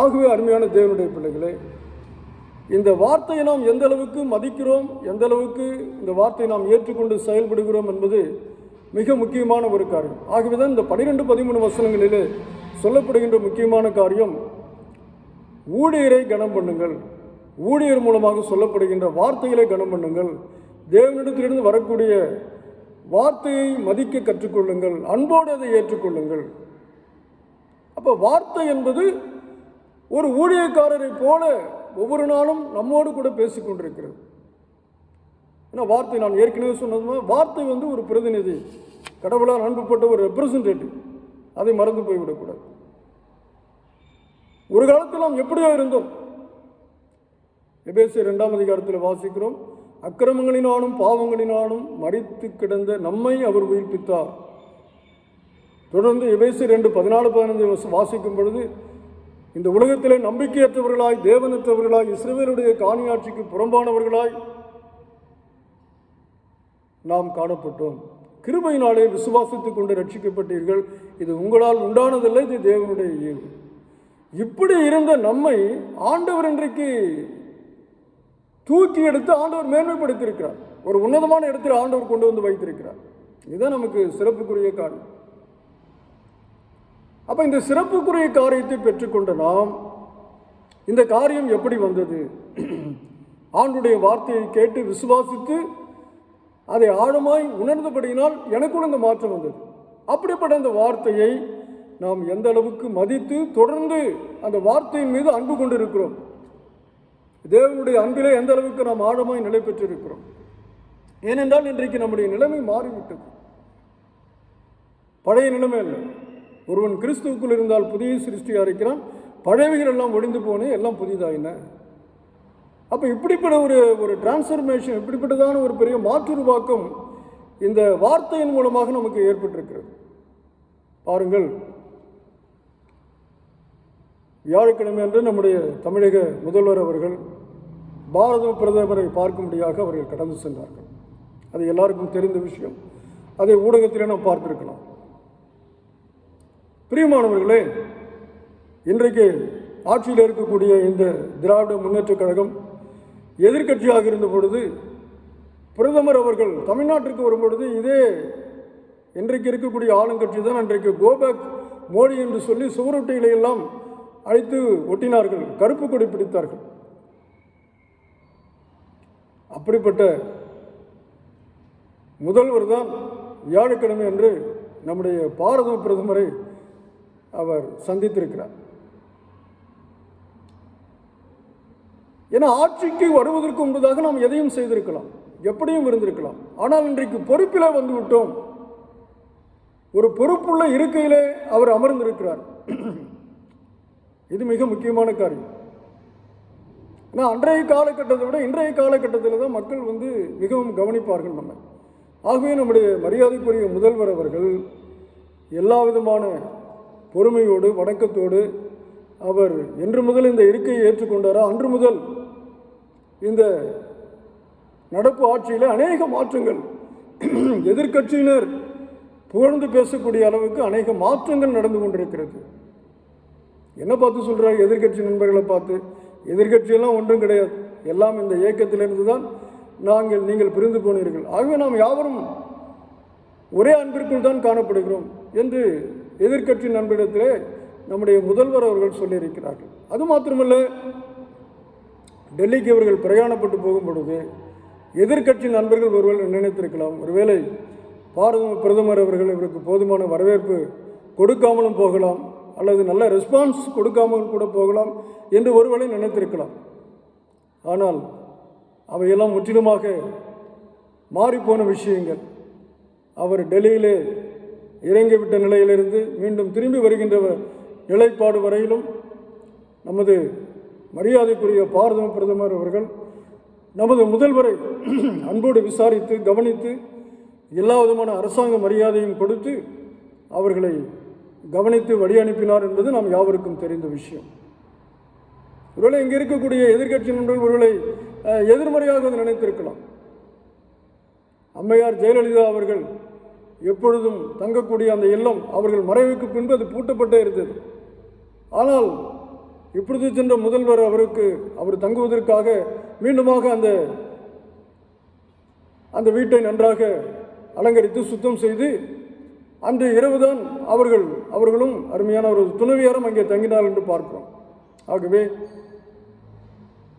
ஆகவே அருமையான தேவனுடைய பிள்ளைகளே, இந்த வார்த்தையை நாம் எந்த அளவுக்கு மதிக்கிறோம், எந்த அளவுக்கு இந்த வார்த்தையை நாம் ஏற்றுக்கொண்டு செயல்படுகிறோம் என்பது மிக முக்கியமான ஒரு காரியம். ஆகவே தான் இந்த 12-13 வசனங்களிலே சொல்லப்படுகின்ற முக்கியமான காரியம், ஊழியரை கனம் பண்ணுங்கள். ஊழியர் மூலமாக சொல்லப்படுகின்ற வார்த்தைகளை கனம் பண்ணுங்கள். தேவனிடத்திலிருந்து வரக்கூடிய வார்த்தையை மதிக்க கற்றுக்கொள்ளுங்கள், அன்போடு அதை ஏற்றுக்கொள்ளுங்கள். அப்போ வார்த்தை என்பது ஒரு ஊழியக்காரரை போல ஒவ்வொரு நாளும் நம்மோடு கூட பேசிக்கொண்டிருக்கிறது. ஏன்னா வார்த்தை, நான் ஏற்கனவே சொன்னது, வார்த்தை ஒரு பிரதிநிதி, கடவுளால் அனுப்பப்பட்ட ஒரு ரெப்ரசன்டேட்டிவ். அதை மறந்து போய்விடக்கூடாது. ஒரு காலத்தில் நாம் எப்படியோ இருந்தோம். எபேசியர் 2ஆம் அதிகாரத்தில் வாசிக்கிறோம், அக்கிரமங்களினாலும் பாவங்களினாலும் மரித்து கிடந்த நம்மை அவர் உயிர்ப்பித்தார். தொடர்ந்து எபேசியர் 2:14-15 வாசிக்கும் பொழுது, இந்த உலகத்திலே நம்பிக்கையற்றவர்களாய், தேவனற்றவர்களாய், இஸ்ரவேலுடைய காணியாட்சிக்கு புறம்பானவர்களாய் நாம் காணப்பட்டோம். கிருபையினாலே விசுவாசித்துக் கொண்டு ரட்சிக்கப்பட்டீர்கள். இது உங்களால் உண்டானதல்ல, இது தேவனுடைய ஈவு. இப்படி இருந்த நம்மை ஆண்டவர் இன்றைக்கு தூக்கி எடுத்து ஆண்டவர் மேன்மைப்படுத்தியிருக்கிறார். ஒரு உன்னதமான இடத்தில் ஆண்டவர் கொண்டு வந்து வைத்திருக்கிறார். இதுதான் நமக்கு சிறப்புக்குரிய காரியம். அப்போ இந்த சிறப்புக்குரிய காரியத்தை பெற்றுக்கொண்ட நாம், இந்த காரியம் எப்படி வந்தது? ஆண்டுடைய வார்த்தையை கேட்டு விசுவாசித்து அதை ஆழமாய் உணர்ந்தபடியினால் எனக்குள்ள இந்த மாற்றம் வந்தது. அப்படிப்பட்ட அந்த வார்த்தையை நாம் எந்த அளவுக்கு மதித்து தொடர்ந்து அந்த வார்த்தையின் மீது அன்பு கொண்டு இருக்கிறோம், தேவனுடைய அன்பிலே எந்த அளவுக்கு நாம் ஆழமாய் நிலை பெற்றிருக்கிறோம். ஏனென்றால் இன்றைக்கு நம்முடைய நிலைமை மாறிவிட்டது. பழைய நிலைமை இல்லை. ஒருவன் கிறிஸ்துவுக்குள் இருந்தால் புதிய சிருஷ்டியாக இருக்கிறான், பழையவைகள் எல்லாம் ஒழிந்து போனே, எல்லாம் புதிதாயின. அப்போ இப்படிப்பட்ட ஒரு டிரான்ஸ்ஃபர்மேஷன், இப்படிப்பட்டதான ஒரு பெரிய மாற்றுருவாக்கம் இந்த வார்த்தையின் மூலமாக நமக்கு ஏற்பட்டிருக்கிறது. பாருங்கள், வியாழக்கிழமை அன்று நம்முடைய தமிழக முதல்வர் அவர்கள் பாரத பிரதமரை பார்க்கும்படியாக அவர்கள் கடந்து சென்றார்கள். அது எல்லாருக்கும் தெரிந்த விஷயம். அதை ஊடகத்திலே நாம் பார்த்திருக்கலாம். பிரியமானவர்களே, இன்றைக்கு ஆட்சியில் இருக்கக்கூடிய இந்த திராவிட முன்னேற்றக் கழகம் எதிர்க்கட்சியாக இருந்த பொழுது பிரதமர் அவர்கள் தமிழ்நாட்டிற்கு வரும்பொழுது இதே இன்றைக்கு இருக்கக்கூடிய ஆளுங்கட்சி தான் அன்றைக்கு கோபேக் மோடி என்று சொல்லி சுவரொட்டிகளை எல்லாம் அழைத்து ஒட்டினார்கள், கருப்பு கொடி பிடித்தார்கள். அப்படிப்பட்ட முதல்வர் தான் வியாழக்கிழமை அன்று நம்முடைய பாரத பிரதமரை அவர் சந்தித்திருக்கிறார். ஏன்னா ஆட்சிக்கு வருவதற்கு முன்பதாக நாம் எதையும் செய்திருக்கலாம், எப்படியும் இருந்திருக்கலாம். ஆனால் இன்றைக்கு பொறுப்பில் வந்துவிட்டோம். ஒரு பொறுப்புள்ள இருக்கையிலே அவர் அமர்ந்திருக்கிறார். இது மிக முக்கியமான காரியம். ஆனால் அன்றைய காலகட்டத்தை விட இன்றைய காலகட்டத்தில் தான் மக்கள் மிகவும் கவனிப்பார்கள் நம்ம. ஆகவே நம்முடைய மரியாதைக்குரிய முதல்வர் அவர்கள் எல்லா விதமான பொறுமையோடு வணக்கத்தோடு அவர் என்று முதல் இந்த இருக்கையை ஏற்றுக்கொண்டாரோ அன்று முதல் இந்த நடப்பு ஆட்சியில் அநேக மாற்றங்கள், எதிர்க்கட்சியினர் புகழ்ந்து பேசக்கூடிய அளவுக்கு அநேக மாற்றங்கள் நடந்து கொண்டிருக்கிறது. என்ன பார்த்து சொல்கிறார்? எதிர்க்கட்சி நண்பர்களை பார்த்து, எதிர்க்கட்சியெல்லாம் ஒன்றும் கிடையாது, எல்லாம் இந்த இயக்கத்திலிருந்து தான் நீங்கள் பிரிந்து போனீர்கள், ஆகவே நாம் யாவரும் ஒரே அன்பிற்குள் தான் காணப்படுகிறோம் என்று எதிர்க்கட்சி நண்பரிடத்திலே நம்முடைய முதல்வர் அவர்கள் சொல்லியிருக்கிறார்கள். அது மாத்திரமல்ல, டெல்லிக்கு அவர்கள் பிரயாணப்பட்டு போகும் பொழுது எதிர்க்கட்சி நண்பர்கள் ஒருவேளை நினைத்திருக்கலாம், ஒருவேளை பாரத பிரதமர் அவர்கள் இவருக்கு போதுமான வரவேற்பு கொடுக்காமலும் போகலாம், அல்லது நல்ல ரெஸ்பான்ஸ் கொடுக்காமல் கூட போகலாம் என்று ஒருவேளை நினைத்திருக்கலாம். ஆனால் அவையெல்லாம் முற்றிலுமாக மாறிப்போன விஷயங்கள். அவர் டெல்லியிலே இறங்கிவிட்ட நிலையிலிருந்து மீண்டும் திரும்பி வருகின்ற நிலைப்பாடு வரையிலும் நமது மரியாதைக்குரிய பாரத பிரதமர் அவர்கள் நமது முதல்வரை அன்போடு விசாரித்து கவனித்து எல்லா விதமான அரசாங்க மரியாதையும் கொடுத்து அவர்களை கவனித்து வழி அனுப்பினார் என்பது நாம் யாவருக்கும் தெரிந்த விஷயம். ஒருவேளை இங்கே இருக்கக்கூடிய எதிர்க்கட்சி நண்பர்கள் ஒருவேளை எதிர்மறையாக நினைத்திருக்கலாம். அம்மையார் ஜெயலலிதா அவர்கள் எப்பொழுதும் தங்கக்கூடிய அந்த இல்லம் அவர்கள் மறைவுக்கு பின்பு அது பூட்டப்பட்டே இருந்தது. ஆனால் இப்பொழுது சென்ற முதல்வர் அவர் தங்குவதற்காக மீண்டுமாக அந்த வீட்டை நன்றாக அலங்கரித்து சுத்தம் செய்து அன்று இரவுதான் அவர்களும் அருமையான ஒரு துணைவியாரும் அங்கே தங்கினார் என்று பார்க்கிறோம். ஆகவே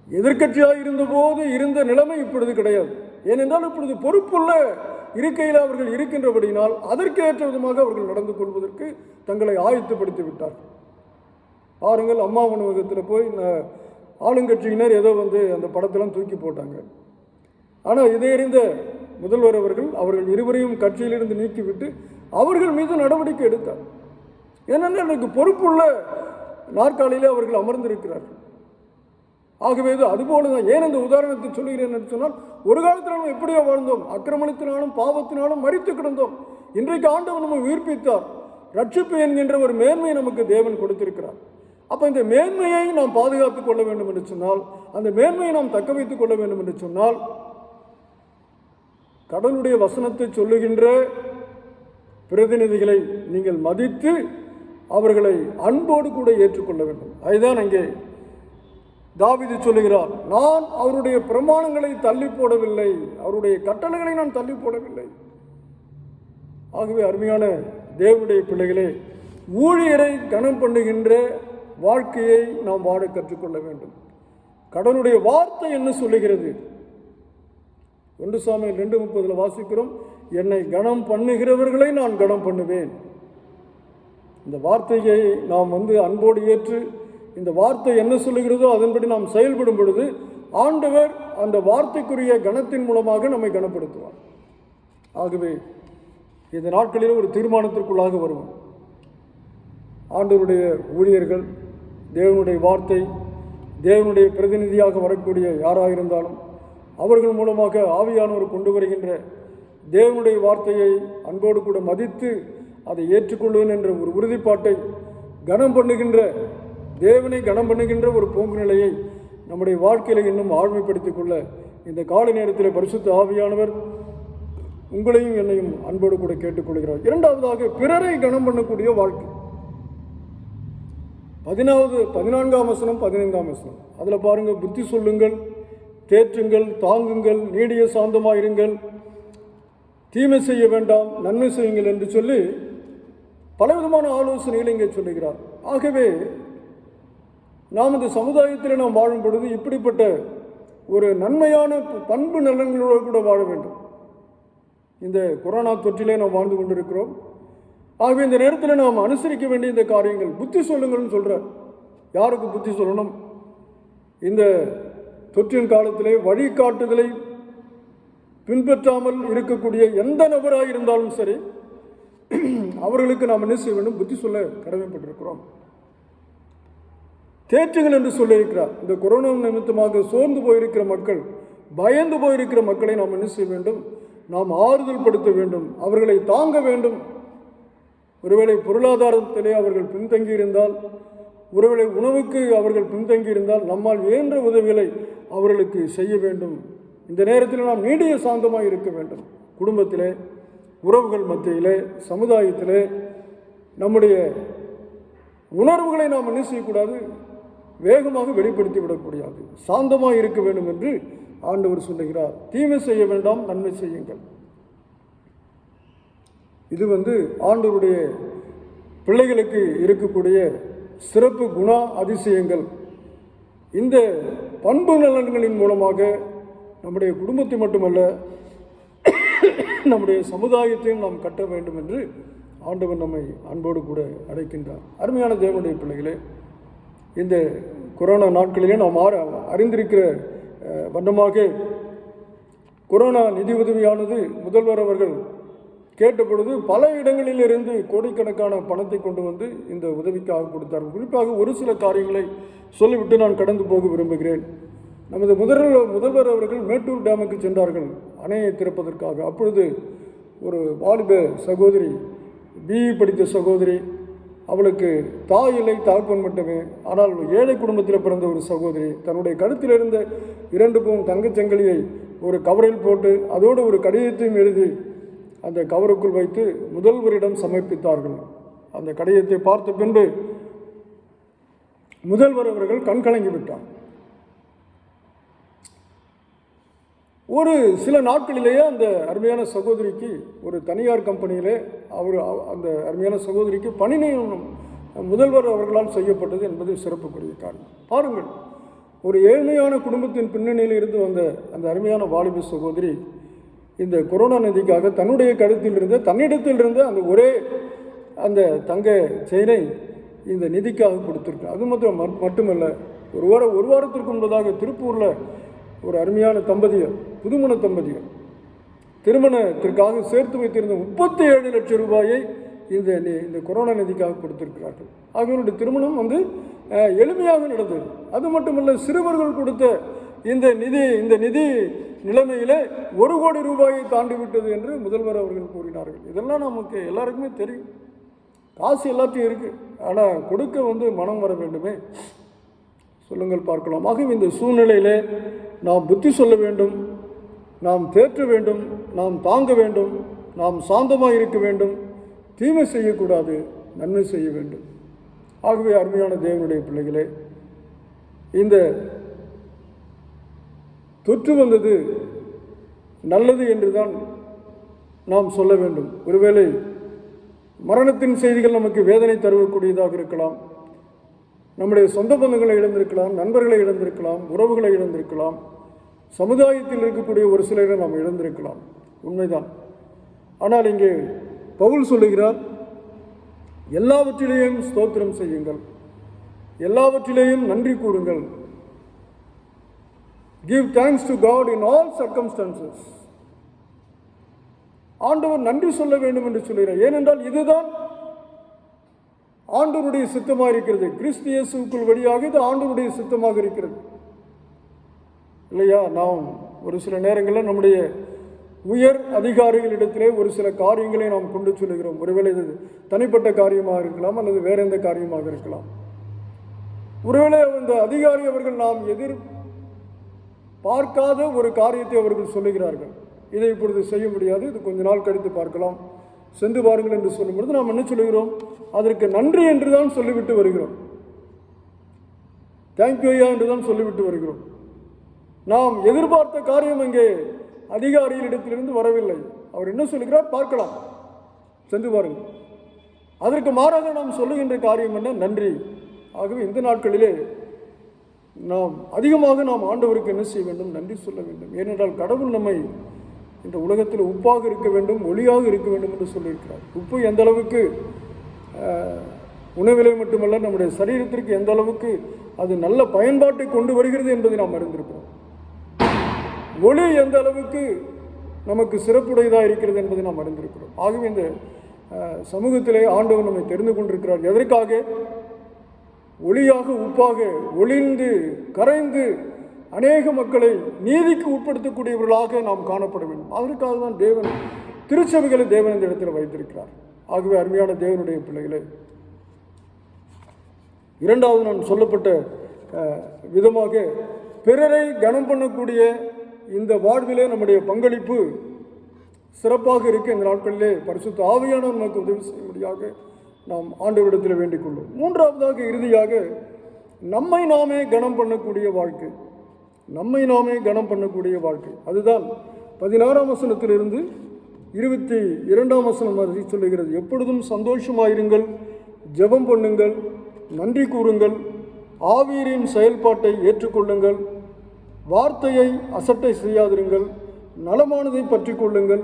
எதிர்க்கட்சியாக இருந்தபோது இருந்த நிலைமை இப்பொழுது கிடையாது. ஏனென்றால் இப்பொழுது பொறுப்புள்ள இருக்கையில் அவர்கள் இருக்கின்றபடியினால் அதற்கு ஏற்ற விதமாக அவர்கள் நடந்து கொள்வதற்கு தங்களை ஆயத்தப்படுத்தி விட்டார்கள். பாருங்கள், அம்மா உணவகத்தில் போய் ஆளுங்கட்சியினர் ஏதோ அந்த படத்தெல்லாம் தூக்கி போட்டாங்க. ஆனால் இதை அறிந்த முதல்வர் அவர்கள் இருவரையும் கட்சியிலிருந்து நீக்கிவிட்டு அவர்கள் மீது நடவடிக்கை எடுத்தார். ஏனென்றால் எனக்கு பொறுப்புள்ள நாற்காலியிலே அவர்கள் அமர்ந்திருக்கிறார்கள். ஆகவே அதுபோல தான். ஏன் இந்த உதாரணத்தை சொல்லுகிறேன் என்று சொன்னால், ஒரு காலத்தில் நம்ம எப்படியோ வாழ்ந்தோம், அக்கிரமணத்தினாலும் பாவத்தினாலும் மரித்து கிடந்தோம். இன்றைக்கு ஆண்டவர் நம்ம உயிர்ப்பித்தார். ரட்சிப்பு என்கின்ற ஒரு மேன்மையை நமக்கு தேவன் கொடுத்திருக்கிறார். அப்போ இந்த மேன்மையை நாம் பாதுகாத்துக் கொள்ள வேண்டும் என்று சொன்னால், அந்த மேன்மையை நாம் தக்க வைத்துக் கொள்ள வேண்டும் என்று சொன்னால், கடவுளுடைய வசனத்தை சொல்லுகின்ற பிரதிநிதிகளை நீங்கள் மதித்து அவர்களை அன்போடு கூட ஏற்றுக்கொள்ள வேண்டும். அதுதான் அங்கே தாவீது சொல்லுகிறார், நான் அவருடைய பிரமாணங்களை தள்ளி போடவில்லை, அவருடைய கட்டளைகளை நான் தள்ளி போடவில்லை. ஆகவே அருமையான தேவனுடைய பிள்ளைகளே, ஊழியரை கனம் பண்ணுகின்ற வாழ்க்கையை நாம் வாழ கற்றுக்கொள்ள வேண்டும். கடவுளுடைய வார்த்தை என்ன சொல்லுகிறது? 1 சாமுவேல் 2:30 வாசிக்கிறோம், என்னை கனம் பண்ணுகிறவர்களை நான் கனம் பண்ணுவேன். இந்த வார்த்தையை நாம் அன்போடு ஏற்று இந்த வார்த்தை என்ன சொல்லுகிறதோ அதன்படி நாம் செயல்படும் பொழுது ஆண்டவர் அந்த வார்த்தைக்குரிய கனத்தின் மூலமாக நம்மை கனப்படுத்துவார். ஆகவே இந்த நாட்களில் ஒரு தீர்மானத்திற்குள்ளாக வருவோம். ஆண்டவருடைய ஊழியர்கள், தேவனுடைய வார்த்தை, தேவனுடைய பிரதிநிதியாக வரக்கூடிய யாராக இருந்தாலும் அவர்கள் மூலமாக ஆவியானவர் கொண்டு வருகின்ற தேவனுடைய வார்த்தையை அன்போடு கூட மதித்து அதை ஏற்றுக்கொள்வேன் என்ற ஒரு உறுதிப்பாட்டை கனம் பண்ணுகின்ற, தேவனை கனம் பண்ணுகின்ற ஒரு போக்கு நிலையை நம்முடைய வாழ்க்கையில் இன்னும் ஆழ்மைப்படுத்திக் கொள்ள இந்த காலை நேரத்தில் பரிசுத்த ஆவியானவர் உங்களையும் என்னையும் அன்போடு கூட கேட்டுக்கொள்கிறார். இரண்டாவதாக, பிறரை கனம் பண்ணக்கூடிய வாழ்க்கை. 14ஆம் வசனம் 15ஆம் வசனம் அதில் பாருங்கள், புத்தி சொல்லுங்கள், தேற்றுங்கள், தாங்குங்கள், நீடிய சாந்தமாயிருங்கள், தீமை செய்ய வேண்டாம், நன்மை செய்யுங்கள் என்று சொல்லி பலவிதமான ஆலோசனைகளை இங்கே சொல்லுகிறார். ஆகவே நாம் இந்த சமுதாயத்தில் நாம் வாழும் பொழுது இப்படிப்பட்ட ஒரு நன்மையான பண்பு நலன்களோடு கூட வாழ வேண்டும். இந்த கொரோனா தொற்றிலே நாம் வாழ்ந்து கொண்டிருக்கிறோம். ஆகவே இந்த நேரத்தில் நாம் அனுசரிக்க வேண்டிய இந்த காரியங்கள், புத்தி சொல்லுங்கள்னு சொல்கிறார். யாருக்கு புத்தி சொல்லணும்? இந்த தொற்றின் காலத்திலே வழிகாட்டுதலை பின்பற்றாமல் இருக்கக்கூடிய எந்த நபராக இருந்தாலும் சரி, அவர்களுக்கு நாம் என்ன செய்ய வேண்டும்? புத்தி சொல்ல கடமைப்பட்டிருக்கிறோம். தேற்றுங்கள் என்று சொல்லியிருக்கிறார். இந்த கொரோனா நிமித்தமாக சோர்ந்து போயிருக்கிற மக்கள், பயந்து போயிருக்கிற மக்களை நாம் என்ன செய்ய வேண்டும்? நாம் ஆறுதல் படுத்த வேண்டும், அவர்களை தாங்க வேண்டும். ஒருவேளை பொருளாதாரத்திலே அவர்கள் பின்தங்கி இருந்தால், ஒருவேளை உணவுக்கு அவர்கள் பின்தங்கி இருந்தால், நம்மால் இயன்ற உதவிகளை அவர்களுக்கு செய்ய வேண்டும். இந்த நேரத்தில் நாம் நீடிய சாந்தமாக இருக்க வேண்டும். குடும்பத்திலே, உறவுகள் மத்தியிலே, சமுதாயத்திலே நம்முடைய உணர்வுகளை நாம் என்ன செய்யக்கூடாது? வேகமாக வெளிப்படுத்தி விடக்கூடாது. சாந்தமாக இருக்க வேண்டும் என்று ஆண்டவர் சொல்லுகிறார். தீமை செய்ய வேண்டாம், நன்மை செய்யுங்கள். இது ஆண்டவருடைய பிள்ளைகளுக்கு இருக்கக்கூடிய சிறப்பு குண அதிசயங்கள். இந்த பண்பு நலன்களின் மூலமாக நம்முடைய குடும்பத்தை மட்டுமல்ல, நம்முடைய சமுதாயத்தையும் நாம் கட்ட வேண்டும் என்று ஆண்டவர் நம்மை அன்போடு கூட அழைக்கின்றார். அருமையான தேவனுடைய பிள்ளைகளே, இந்த கொரோனா நாட்களிலே நாம் அறிந்திருக்கிற வண்ணமாக கொரோனா நிதி உதவியானது முதல்வர் அவர்கள் கேட்டபொழுது பல இடங்களிலிருந்து கோடிக்கணக்கான பணத்தை கொண்டு வந்து இந்த உதவிக்காக கொடுத்தார்கள். குறிப்பாக ஒரு சில காரியங்களை சொல்லிவிட்டு நான் கடந்து போக விரும்புகிறேன். நமது முதல்வர் அவர்கள் மேட்டூர் டேமுக்கு சென்றார்கள் அணையை திறப்பதற்காக. அப்பொழுது ஒரு வாலிப சகோதரி, பிஇ படித்த சகோதரி, அவளுக்கு தாய் இல்லை, தகப்பன் மட்டுமே, ஆனால் ஏழை குடும்பத்தில் பிறந்த ஒரு சகோதரி, தன்னுடைய கழுத்தில் இருந்த 2 பவுன் தங்கச்சங்கிலியை ஒரு கவரில் போட்டு அதோடு ஒரு கடிதத்தையும் எழுதி அந்த கவருக்குள் வைத்து முதல்வரிடம் சமர்ப்பித்தார்கள். அந்த கடிதத்தை பார்த்த பின்பு முதல்வர் அவர்கள் கண்கலங்கி விட்டார். ஒரு சில நாட்களிலேயே அந்த அருமையான சகோதரிக்கு ஒரு தனியார் கம்பெனியிலே அந்த அருமையான சகோதரிக்கு பணி நியமனம் முதல்வர் அவர்களால் செய்யப்பட்டது என்பது சிறப்புக்குரிய காரணம். பாருங்கள், ஒரு ஏழ்மையான குடும்பத்தின் பின்னணியில் இருந்து வந்த அந்த அருமையான வாலிப சகோதரி இந்த கொரோனா நிதிக்காக தன்னுடைய தன்னிடத்தில் இருந்த அந்த ஒரே அந்த தங்க செயினை இந்த நிதிக்காக கொடுத்துருக்கு. அது மட்டுமல்ல, ஒரு வாரத்திற்கு முன்பதாக திருப்பூரில் ஒரு அருமையான தம்பதியர், புதுமண தம்பதியர், திருமணத்திற்காக சேர்த்து வைத்திருந்த 37 லட்சம் ரூபாயை இந்த கொரோனா நிதிக்காக கொடுத்திருக்கிறார்கள். அவர்களுடைய திருமணம் எளிமையாக நடந்தது. அது மட்டுமல்ல, சிறுவர்கள் கொடுத்த இந்த நிதி நிலைமையிலே 1 கோடி ரூபாயை தாண்டிவிட்டது என்று முதல்வர் அவர்கள் கூறினார்கள். இதெல்லாம் நமக்கு எல்லாருக்குமே தெரியும். காசு எல்லாத்தையும் இருக்குது, ஆனால் கொடுக்க மனம் வர வேண்டுமே. சொல்லுங்கள் பார்க்கலாம். ஆகவே இந்த சூழ்நிலையிலே நாம் புத்தி சொல்ல வேண்டும், நாம் தேற்ற வேண்டும், நாம் தாங்க வேண்டும், நாம் சாந்தமாக இருக்க வேண்டும், தீமை செய்யக்கூடாது, நன்மை செய்ய வேண்டும். ஆகவே அருமையான தேவனுடைய பிள்ளைகளே, இந்த தொற்று வந்தது நல்லது என்றுதான் நாம் சொல்ல வேண்டும். ஒருவேளை மரணத்தின் செய்திகள் நமக்கு வேதனை தருவக்கூடியதாக இருக்கலாம். நம்முடைய சொந்த பந்தங்களை இழந்திருக்கலாம், நண்பர்களை இழந்திருக்கலாம், உறவுகளை இழந்திருக்கலாம், சமுதாயத்தில் இருக்கக்கூடிய ஒரு சிலரை நாம் இழந்திருக்கலாம். உண்மைதான். ஆனால் இங்கே பவுல் சொல்லுகிறார், எல்லாவற்றிலேயும் ஸ்தோத்திரம் செய்யுங்கள், எல்லாவற்றிலேயும் நன்றி கூறுங்கள். Give thanks to God in all circumstances. ஆண்டவர் நன்றி சொல்ல வேண்டும் என்று சொல்கிறார். ஏனென்றால் இதுதான் ஆண்டவருடைய சித்தமாக இருக்கிறது. கிறிஸ்து இயேசுவுக்குள் வழியாக இது ஆண்டவருடைய சித்தமாக இருக்கிறது இல்லையா? நாம் ஒரு சில நேரங்களில் நம்முடைய உயர் அதிகாரிகளிடத்திலே ஒரு சில காரியங்களை நாம் கொண்டு சொல்லுகிறோம். ஒருவேளை இது தனிப்பட்ட காரியமாக இருக்கலாம், அல்லது வேற எந்த காரியமாக இருக்கலாம். ஒருவேளை அந்த அதிகாரி அவர்கள் நாம் பார்க்காத ஒரு காரியத்தை அவர்கள் சொல்லுகிறார்கள். இதை இப்பொழுது செய்ய முடியாது, இது கொஞ்ச நாள் கழித்து பார்க்கலாம், சென்று பாருங்கள் என்று சொல்லும்பொழுது நாம் என்ன சொல்லுகிறோம்? அதற்கு நன்றி என்று தான் சொல்லிவிட்டு வருகிறோம். தேங்க்யூ ஐயா என்று தான் சொல்லிவிட்டு வருகிறோம். நாம் எதிர்பார்த்த காரியம் அங்கே அதிகாரிகளிடத்திலிருந்து வரவில்லை. அவர் என்ன சொல்லுகிறார்? பார்க்கலாம், சென்று பாருங்கள். அதற்கு மாறாக நாம் சொல்லுகின்ற காரியம் என்ன? நன்றி. ஆகவே இந்த நாட்களிலே நாம் அதிகமாக நாம் ஆண்டவருக்கு என்ன செய்ய வேண்டும்? நன்றி சொல்ல வேண்டும். ஏனென்றால் கடவுள் நம்மை இந்த உலகத்தில் உப்பாக இருக்க வேண்டும், ஒளியாக இருக்க வேண்டும் என்று சொல்லியிருக்கிறார். உப்பு எந்த அளவுக்கு உணவிலே மட்டுமல்ல, நம்முடைய சரீரத்திற்கு எந்த அளவுக்கு அது நல்ல பயன்பாட்டை கொண்டு வருகிறது என்பதை நாம் அறிந்திருக்கிறோம். ஒளி எந்த அளவுக்கு நமக்கு சிறப்புடையதாக இருக்கிறது என்பதை நாம் அறிந்திருக்கிறோம். ஆகவே இந்த சமூகத்திலே ஆண்டவர் நம்மை தெரிந்து கொண்டிருக்கிறார். எதற்காக? ஒளியாக உப்பாக ஒளிந்து கரைந்து அநேக மக்களை நீதிக்கு உட்படுத்தக்கூடியவர்களாக நாம் காணப்பட வேண்டும். அதற்காக தான் தேவன் திருச்சபைகளை தேவன் இந்த இடத்தில் வைத்திருக்கிறார். ஆகவே அருமையான தேவனுடைய பிள்ளைகளே, இரண்டாவது நான் சொல்லப்பட்ட விதமாக பிறரை கனம் பண்ணக்கூடிய இந்த வாழ்விலே நம்முடைய பங்களிப்பு சிறப்பாக இருக்க இந்த நாட்களிலே பரிசுத்த ஆவியானவர் நமக்கு உதவி செய்யும்படியாக நாம் ஆண்டவரிடத்தில் வேண்டிக் கொள்ளும். மூன்றாவதாக இறுதியாக நம்மை நாமே கனம் பண்ணக்கூடிய வாழ்க்கை. நம்மை நாமே கனம் பண்ணக்கூடிய வாழ்க்கை. அதுதான் 16ஆம் வசனத்திலிருந்து 22ஆம் வசனம் வரை சொல்லுகிறது. எப்பொழுதும் சந்தோஷமாயிருங்கள், ஜெபம் பண்ணுங்கள், நன்றி கூறுங்கள், ஆவியின் செயல்பாட்டை ஏற்றுக்கொள்ளுங்கள், வார்த்தையை அசட்டை செய்யாதிருங்கள், நலமானதை பற்றி கொள்ளுங்கள்,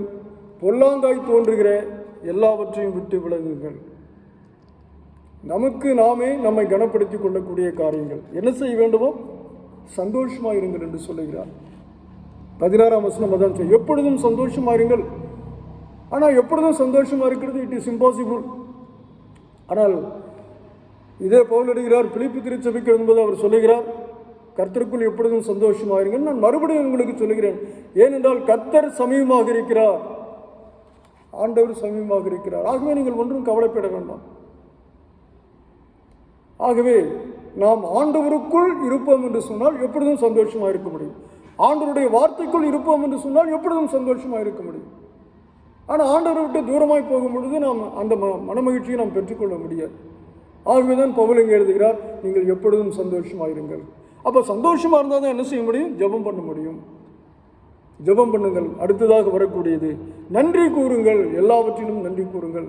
பொல்லாங்காய் தோன்றுகிற எல்லாவற்றையும் விட்டு விலகுங்கள். நமக்கு நாமே நம்மை கனப்படுத்திக் கொள்ளக்கூடிய காரியங்கள் என்ன செய்ய வேண்டுமோ? சந்தோஷமாக இருங்கள் என்று சொல்லுகிறார். 16ஆம் வசனம் அதான் சொல்லும். எப்பொழுதும் சந்தோஷமாக இருங்கள். ஆனால் எப்பொழுதும் சந்தோஷமாக இருக்கிறது இட் இஸ் இம்பாசிபிள். ஆனால் இதே பவுல் எழுதுகிறார் பிலிப்பி திருச்சபைக்கு என்பது அவர் சொல்லுகிறார், கர்த்தருக்குள் எப்பொழுதும் சந்தோஷமாக இருங்கள். நான் மறுபடியும் உங்களுக்கு சொல்லுகிறேன், ஏனென்றால் கர்த்தர் சமீபமாக இருக்கிறார், ஆண்டவர் சமீபமாக இருக்கிறார். ஆகவே நீங்கள் ஒன்றும் கவலைப்பட வேண்டாம். ஆகவே நாம் ஆண்டவருக்குள் இருப்போம் என்று சொன்னால் எப்பொழுதும் சந்தோஷமாக இருக்க முடியும். ஆண்டவருடைய வார்த்தைக்குள் இருப்போம் என்று சொன்னால் எப்பொழுதும் சந்தோஷமாக இருக்க முடியும். ஆனால் ஆண்டவரை விட்டு தூரமாய் போகும் பொழுது நாம் அந்த மனமகிழ்ச்சியை நாம் பெற்றுக்கொள்ள முடியாது. ஆகவே தான் பவுல் இங்கே எழுதுகிறார், நீங்கள் எப்பொழுதும் சந்தோஷமாக இருங்கள். அப்போ சந்தோஷமாக இருந்தால் தான் என்ன செய்ய முடியும்? ஜெபம் பண்ண முடியும். ஜெபம் பண்ணுங்கள். அடுத்ததாக வரக்கூடியது நன்றி கூறுங்கள். எல்லாவற்றிலும் நன்றி கூறுங்கள்.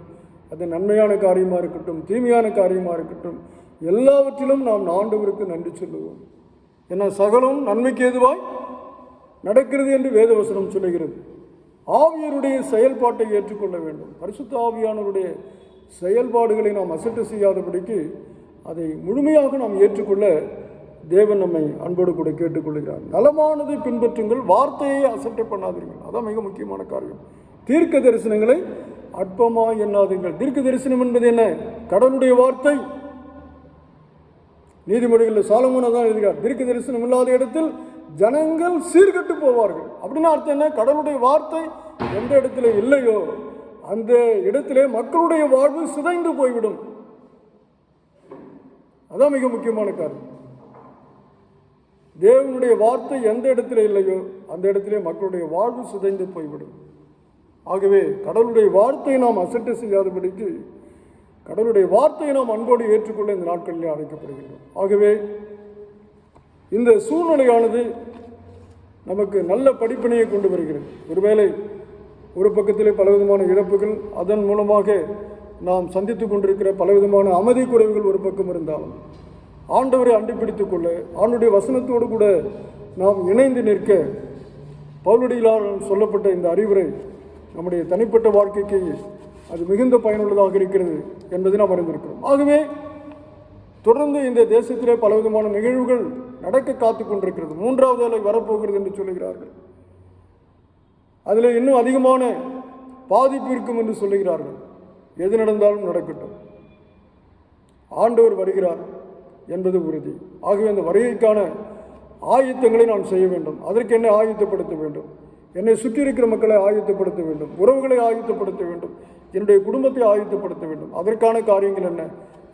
அது நன்மையான காரியமாக இருக்கட்டும், தீமையான காரியமாக இருக்கட்டும், எல்லாவற்றிலும் நாம் ஆண்டவருக்கு நன்றி சொல்லுவோம். ஏன்னா சகலம் நன்மைக்கு ஏதுவாய் நடக்கிறது என்று வேதவசனம் சொல்லுகிறது. ஆவியருடைய செயல்பாட்டை ஏற்றுக்கொள்ள வேண்டும். பரிசுத்த ஆவியானவருடைய செயல்பாடுகளை நாம் அசட்டை செய்யாதபடிக்கு அதை முழுமையாக நாம் ஏற்றுக்கொள்ள தேவன் நம்மை அன்போடு கூட கேட்டுக்கொள்கிறார். நலமானதை பின்பற்றுங்கள், வார்த்தையை அசட்டை பண்ணாதீர்கள். அதான் மிக முக்கியமான காரியம். தீர்க்க தரிசனங்களை அற்பமாக எண்ணாதீர்கள். தீர்க்க தரிசனம் என்பது என்ன? கடவுளுடைய வார்த்தை. நீதிமொழிகளில் சாலமோன் தான் எழுதுகிறார், தீர்க்க தரிசனம் இல்லாத இடத்தில் ஜனங்கள் சீர்கட்டு போவார்கள். அப்படின்னா அர்த்தம் என்ன? கடவுளுடைய வார்த்தை எந்த இடத்துல இல்லையோ அந்த இடத்திலே மக்களுடைய வாழ்வு சிதைந்து போய்விடும். அதான் மிக முக்கியமான காரணம். தேவனுடைய வார்த்தை எந்த இடத்துல இல்லையோ அந்த இடத்திலே மக்களுடைய வாழ்வு சிதைந்து போய்விடும். ஆகவே கடவுளுடைய வார்த்தையை நாம் அசட்டை செய்யாதபடிக்கு கடவுளுடைய வார்த்தையை நாம் அன்போடு ஏற்றுக்கொள்ள இந்த நாட்களிலே அழைக்கப்படுகிறோம். ஆகவே இந்த சூழ்நிலையானது நமக்கு நல்ல படிப்பினையை கொண்டு வருகிறது. ஒருவேளை ஒரு பக்கத்திலே பலவிதமான இழப்புகள், அதன் மூலமாக நாம் சந்தித்து கொண்டிருக்கிற பலவிதமான அமைதி குறைவுகள் ஒரு பக்கம் இருந்தாலும் ஆண்டவரை அண்டிப்பிடித்துக் கொள்ள, ஆண்டுடைய வசனத்தோடு கூட நாம் இணைந்து நிற்க பவுலடிகளால் சொல்லப்பட்ட இந்த அறிவுரை நம்முடைய தனிப்பட்ட வாழ்க்கைக்கு அது மிகுந்த பயனுள்ளதாக இருக்கிறது என்பதை நாம் அறிந்திருக்கிறோம். ஆகவே தொடர்ந்து இந்த தேசத்திலே பலவிதமான நிகழ்வுகள் நடக்க காத்து கொண்டிருக்கிறது. 3வது அலை வரப்போகிறது என்று சொல்லுகிறார்கள். அதில் இன்னும் அதிகமான பாதிப்பு இருக்கும் என்று சொல்லுகிறார்கள். எது நடந்தாலும் நடக்கட்டும், ஆண்டவர் வருகிறார் என்பது உறுதி. ஆகவே அந்த வருகைக்கான ஆயத்தங்களை நான் செய்ய வேண்டும். அதற்கு என்னை ஆயத்தப்படுத்த வேண்டும், என்னை சுற்றி இருக்கிற மக்களை ஆயத்தப்படுத்த வேண்டும், உறவுகளை ஆயத்தப்படுத்த வேண்டும், என்னுடைய குடும்பத்தை ஆயத்தப்படுத்த வேண்டும். அதற்கான காரியங்கள் என்ன?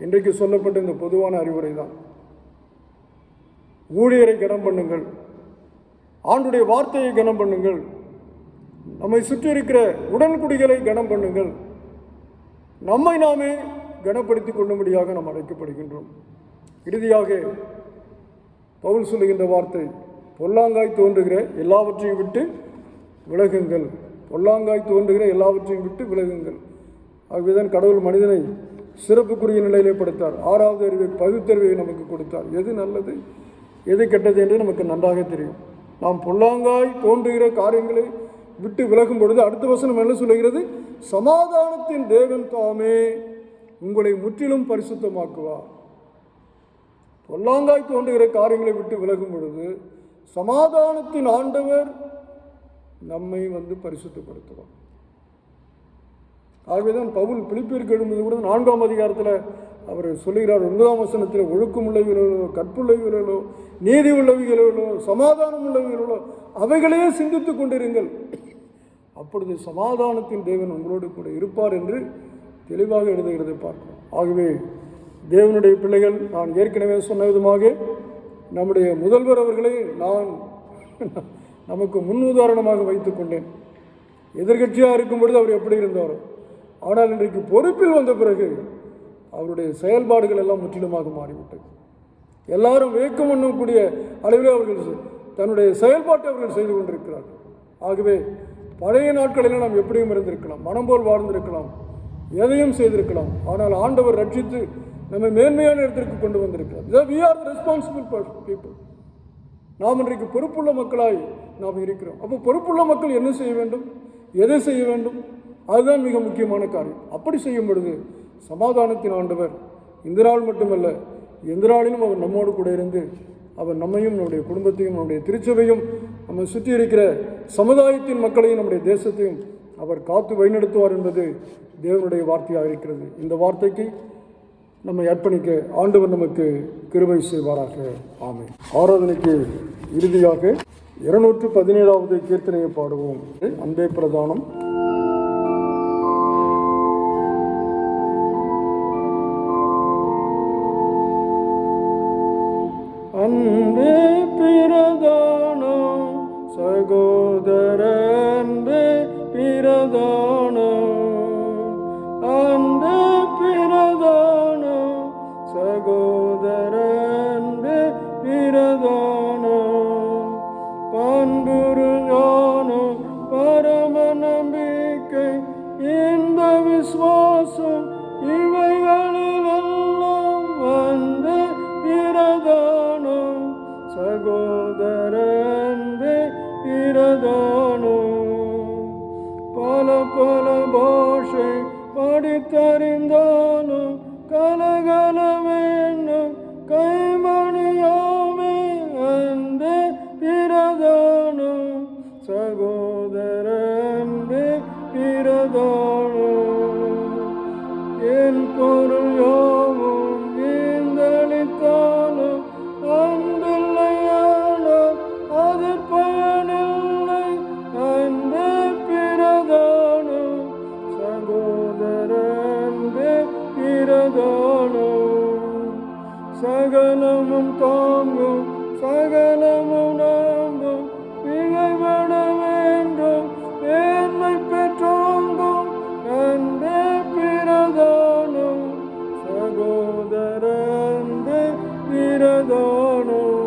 இன்றைக்கு சொல்லப்பட்ட இந்த பொதுவான அறிவுரை தான். ஊழியரை கனம் பண்ணுங்கள், ஆண்டுடைய வார்த்தையை கனம் பண்ணுங்கள், நம்மை சுற்றி இருக்கிற உடன்குடிகளை கனம் பண்ணுங்கள், நம்மை நாமே கனப்படுத்திக் கொள்ளும்படியாக நாம் அழைக்கப்படுகின்றோம். இறுதியாக பவுல் சொல்லுகின்ற வார்த்தை, பொல்லாங்காய் தோன்றுகிற எல்லாவற்றையும் விட்டு விலகுங்கள். பொல்லாங்காய் தோன்றுகிற எல்லாவற்றையும் விட்டு விலகுங்கள். ஆகவேதான் கடவுள் மனிதனை சிறப்புக்குரிய நிலையிலே படுத்தார். 6வது அறிவை, பகுத்தறிவை நமக்கு கொடுத்தார். எது நல்லது எது கெட்டது என்று நமக்கு நன்றாக தெரியும். நாம் பொல்லாங்காய் தோன்றுகிற காரியங்களை விட்டு விலகும் பொழுது அடுத்த வசனம் என்ன சொல்லுகிறது? சமாதானத்தின் தேவன் தாமே உங்களை முற்றிலும் பரிசுத்தமாக்குவார். பொல்லாங்காய் தோன்றுகிற காரியங்களை விட்டு விலகும் பொழுது சமாதானத்தின் ஆண்டவர் நம்மை பரிசுத்தப்படுத்துவார். ஆகவேதான் பவுல் பிலிப்பியருக்கு எழுதும்போது கூட 4ஆம் அதிகாரத்தில் அவர் சொல்லுகிறார், 9ஆம் வசனத்தில், ஒழுக்கம் உள்ளவைகளோ, கற்புள்ளவைகளோ, நீதி உள்ளவைகளோ, சமாதானம் உள்ளவைகளோ அவைகளையே சிந்தித்துக் கொண்டிருங்கள், அப்பொழுது சமாதானத்தின் தேவன் உங்களோடு கூட இருப்பார் என்று தெளிவாக எழுதுகிறதை பார்க்கிறோம். ஆகவே தேவனுடைய பிள்ளைகள், நான் ஏற்கனவே சொன்ன விதமாக நம்முடைய முதல்வர் அவர்களை நான் நமக்கு முன் உதாரணமாக வைத்துக் கொண்டேன். எதிர்கட்சியாக இருக்கும் பொழுது அவர் எப்படி இருந்தாரோ, ஆனால் இன்றைக்கு பொறுப்பில் வந்த பிறகு அவருடைய செயல்பாடுகள் எல்லாம் முற்றிலுமாக மாறிவிட்டது. எல்லாரும் வேக்கம் பண்ணக்கூடிய அளவில் அவர்கள் தன்னுடைய செயல்பாட்டை அவர்கள் செய்து கொண்டிருக்கிறார்கள். ஆகவே பழைய நாட்களில் நாம் எப்படியும் இருந்திருக்கலாம், மனம் போல் வாழ்ந்திருக்கலாம், எதையும் செய்திருக்கலாம். ஆனால் ஆண்டவர் ரட்சித்து நம்மை மேன்மையான இடத்திற்கு கொண்டு வந்திருக்கிறார். we are the responsible people. நாம் இன்றைக்கு பொறுப்புள்ள மக்களாய் நாம் இருக்கிறோம். அப்போ பொறுப்புள்ள மக்கள் என்ன செய்ய வேண்டும், எதை செய்ய வேண்டும், அதுதான் மிக முக்கியமான காரியம். அப்படி செய்யும் பொழுது சமாதானத்தின் ஆண்டவர் இந்த நாள் மட்டுமல்ல, எந்த நாளிலும் அவர் நம்மோடு கூட இருந்து அவர் நம்மையும், நம்முடைய குடும்பத்தையும், நம்முடைய திருச்சபையும், நம்ம சுற்றி இருக்கிற சமுதாயத்தின் மக்களையும், நம்முடைய தேசத்தையும் அவர் காத்து வழிநடத்துவார் என்பது தேவனுடைய வார்த்தையாக இருக்கிறது. இந்த வார்த்தைக்கு நம்மை அர்ப்பணிக்க ஆண்டவர் நமக்கு கிருபை செய்வாராக. ஆமென். ஆராதனைக்கு இறுதியாக 217வது கீர்த்தனையை பாடுவோம். அன்பே பிரதானம். அன்பே பிரதானம் சகோதரன் பிரதானம், அன்பே பிரதானம் சகோதரன் பிரதானம், பண்புரு ஞானம் பரம நம்பிக்கை இந்த விசுவாசம் இவைகளில் எல்லாம் வந்த பிரதானம் சகோதரன் பிரதானம். பல பல பாஷை படித்தறிந்தாலும் கலகல வேண்டும் கைமணியாமே அந்த பிரதானம் சகோதரன் பிரதானம். என் பொருள் யாவும் ஈந்தளித்தாலும் அன்பில்லையானால் அதில் பயனில்லை அந்த பிரதானம் சகோதரன் பிரதானம். சகலமும் தாங்கும் சகலமும் நம்பும் மிகைப்பட வேண்டும் மேன்மை பெற்றோங்கும் அந்த பிரதானம் சகோதரன் பிரதானம்.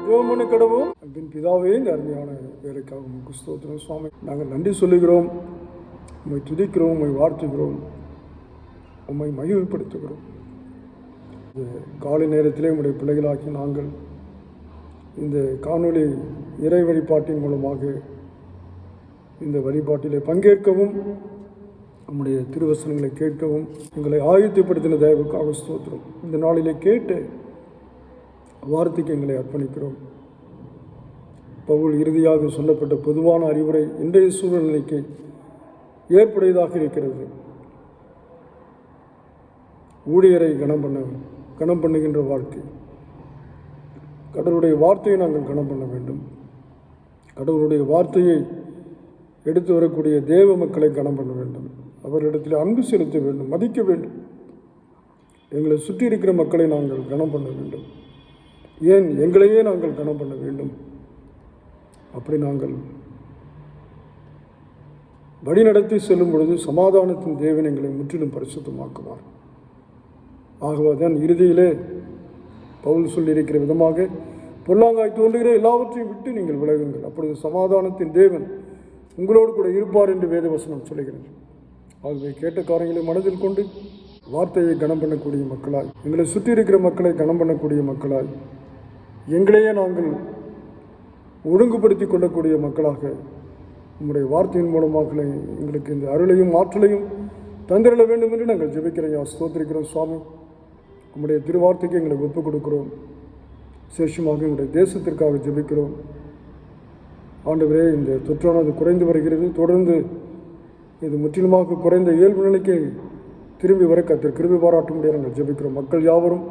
ஜெபம் கடவும். அன்பின் பிதாவே, இந்த அருமையான வேலைக்காக உமக்கு ஸ்தோத்திரம் சுவாமி. நாங்கள் நன்றி சொல்லுகிறோம், உம்மை துதிக்கிறோம், உம்மை வாழ்த்துகிறோம், உம்மை மகிமைப்படுத்துகிறோம். காலை நேரத்திலே உம்முடைய பிள்ளைகளாக்கி நாங்கள் இந்த காணொளி இறை வழிபாட்டின் மூலமாக இந்த வழிபாட்டிலே பங்கேற்கவும், நம்முடைய திருவசனங்களை கேட்கவும் எங்களை ஆயத்தப்படுத்தின தயவுக்காக ஸ்தோத்திரம். இந்த நாளிலே கேட்டு வார்த்தைக்கு எங்களை அர்ப்பணிக்கிறோம். பவுல் இறுதியாக சொல்லப்பட்ட பொதுவான அறிவுரை இன்றைய சூழ்நிலைக்கு ஏற்புடையதாக இருக்கிறது. ஊழியரை கனம் பண்ணுகின்ற வாழ்க்கை. கடவுளுடைய வார்த்தையை நாங்கள் கனம் பண்ண வேண்டும். கடவுளுடைய வார்த்தையை எடுத்து வரக்கூடிய தேவ மக்களை கனம் பண்ண வேண்டும். அவர்களிடத்தில் அன்பு செலுத்த வேண்டும், மதிக்க வேண்டும். எங்களை சுற்றி இருக்கிற மக்களை நாங்கள் கனம் பண்ண வேண்டும். ஏன் எங்களையே நாங்கள் கனம் பண்ண வேண்டும்? அப்படி நாங்கள் வழிநடத்தி செல்லும் பொழுது சமாதானத்தின் தேவன் எங்களை முற்றிலும் பரிசுத்தமாக்குவார். ஆகவேதான் இறுதியிலே பவுல் சொல்லியிருக்கிற விதமாக, பொல்லாங்காய் தோன்றுகிற எல்லாவற்றையும் விட்டு நீங்கள் விலகுங்கள், அப்பொழுது சமாதானத்தின் தேவன் உங்களோடு கூட இருப்பார் என்று வேதவசனம் சொல்லுகிறது. ஆகவே கேட்ட காரியங்களை மனதில் கொண்டு வார்த்தையை கனம் பண்ணக்கூடிய மக்களாய், எங்களை சுற்றி இருக்கிற மக்களை கனம் பண்ணக்கூடிய மக்களாய், எங்களையே நாங்கள் ஒழுங்குபடுத்தி கொள்ளக்கூடிய மக்களாக உங்களுடைய வார்த்தையின் மூலமாக எங்களுக்கு இந்த அருளையும் ஆற்றலையும் தந்திரல வேண்டும் என்று நாங்கள் ஜெபிக்கிறோம். ஸ்தோத்திரிக்கிறோம் சுவாமி. உங்களுடைய திருவார்த்தைக்கு எங்களை ஒப்புக் கொடுக்கிறோம். விசேஷமாக எங்களுடைய தேசத்திற்காக ஜெபிக்கிறோம். ஆண்டவரே, இந்த தொற்றானது குறைந்து வருகிறது. தொடர்ந்து இது முற்றிலுமாக குறைந்த இயல்பு நிலைக்கு திரும்பி வர கர்த்தர் கிருபை பாராட்டும்படியாக நாங்கள் ஜெபிக்கிறோம். மக்கள் யாவரும்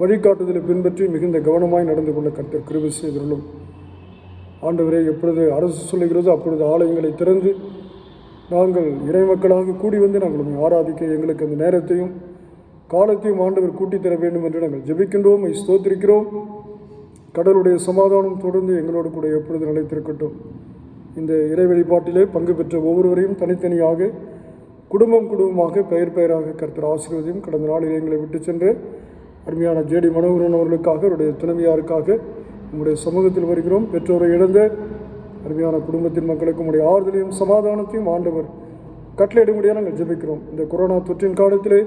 வழிகாட்டுதலை பின்பற்றி மிகுந்த கவனமாய் நடந்து கொள்ள கர்த்தர் கிருபை செய்துள்ளோம். ஆண்டவரே, எப்பொழுது அரசு சொல்லுகிறதோ அப்பொழுது ஆலயங்களை திறந்து நாங்கள் இறை மக்களாக கூடி வந்து நாங்கள் ஆராதிக்க எங்களுக்கு அந்த நேரத்தையும் காலத்தையும் ஆண்டவர் கூட்டி தர வேண்டும் என்று நாங்கள் ஜெபிக்கின்றோம். ஸ்தோத்திரிக்கிறோம். கடவுளுடைய சமாதானம் தொடர்ந்து எங்களோடு கூட எப்பொழுது நிலைத்திருக்கட்டும். இந்த இறை வழிபாட்டிலே பங்கு பெற்ற ஒவ்வொருவரையும் தனித்தனியாக குடும்பமாக பெயராக கர்த்தர் ஆசீர்வதியும். கடந்த நாளில் எங்களை விட்டு சென்று அருமையான ஜேடி மனோகரன் அவர்களுக்காக, அவருடைய துணைவியாருக்காக உங்களுடைய சமூகத்தில் வருகிறோம். பெற்றோரை இழந்த அருமையான குடும்பத்தின் மக்களுக்கு உங்களுடைய ஆறுதலையும் சமாதானத்தையும் ஆண்டவர் கட்டளையிடும்படியாக நாங்கள் ஜெபிக்கிறோம். இந்த கொரோனா தொற்றின் காலத்திலே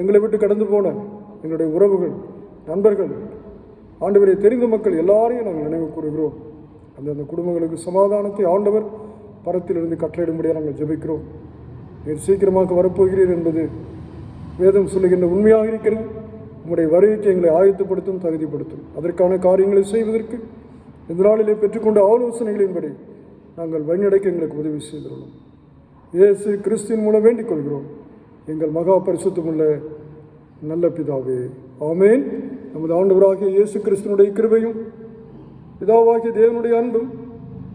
எங்களை விட்டு கடந்து போன எங்களுடைய உறவுகள், நண்பர்கள், ஆண்டவரை தெரிந்த மக்கள் எல்லாரையும் நாங்கள் நினைவு கூறுகிறோம். அந்தந்த குடும்பங்களுக்கு சமாதானத்தை ஆண்டவர் பரத்திலிருந்து கட்டளையிடும்படியாக நாங்கள் ஜெபிக்கிறோம். நீர் சீக்கிரமாக வரப்போகிறீர் என்பது வேதம் சொல்லுகின்ற உண்மையாக இருக்கிறது. உங்களுடைய வருகைக்கு எங்களை ஆயத்தப்படுத்தும், தகுதிப்படுத்தும். அதற்கான காரியங்களை செய்வதற்கு இந்த நாளிலே பெற்றுக்கொண்ட ஆலோசனைகளின்படி நாங்கள் வழிநடக்க எங்களுக்கு உதவி செய்துள்ளோம். இயேசு கிறிஸ்துவின் மூலம் வேண்டிக் கொள்கிறோம் எங்கள் மகா பரிசுத்தமுள்ள நல்ல பிதாவே, ஆமேன். நமது ஆண்டவராகிய இயேசு கிறிஸ்துவனுடைய கிருபையும் பிதாவாகிய தேவனுடைய அன்பும்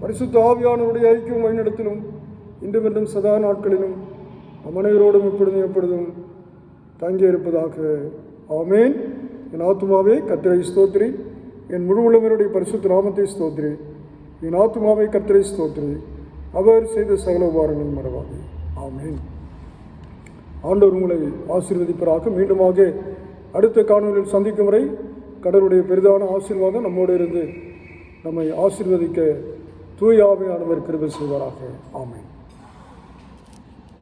பரிசுத்த ஆவியானவருடைய ஐக்கியம் வழிநடத்திலும் இன்றுமென்றும் சதா நாட்களிலும் அனைவரோடும் எப்பொழுதும் தங்கியிருப்பதாக. ஆமேன். என் ஆத்துமாவே கர்த்தரை ஸ்தோத்திரி, என் முழு உள்ளவருடைய பரிசுத்த நாமத்தை ஸ்தோத்திரி. என் ஆத்துமாவை கர்த்தரை ஸ்தோத்திரி, அவர் செய்த சகல உபகாரங்கள் மறவாதே. ஆமேன். ஆண்டவர் உங்களை ஆசீர்வதிப்பதாக. மீண்டுமாக அடுத்த காணொலியில் சந்திக்கும் வரை கடவுளுடைய பெரிதான ஆசீர்வாதம் நம்மோடு இருந்து நம்மை ஆசீர்வதிக்க தூய ஆவியானவர் கிருபை செய்வாராக. ஆமேன்.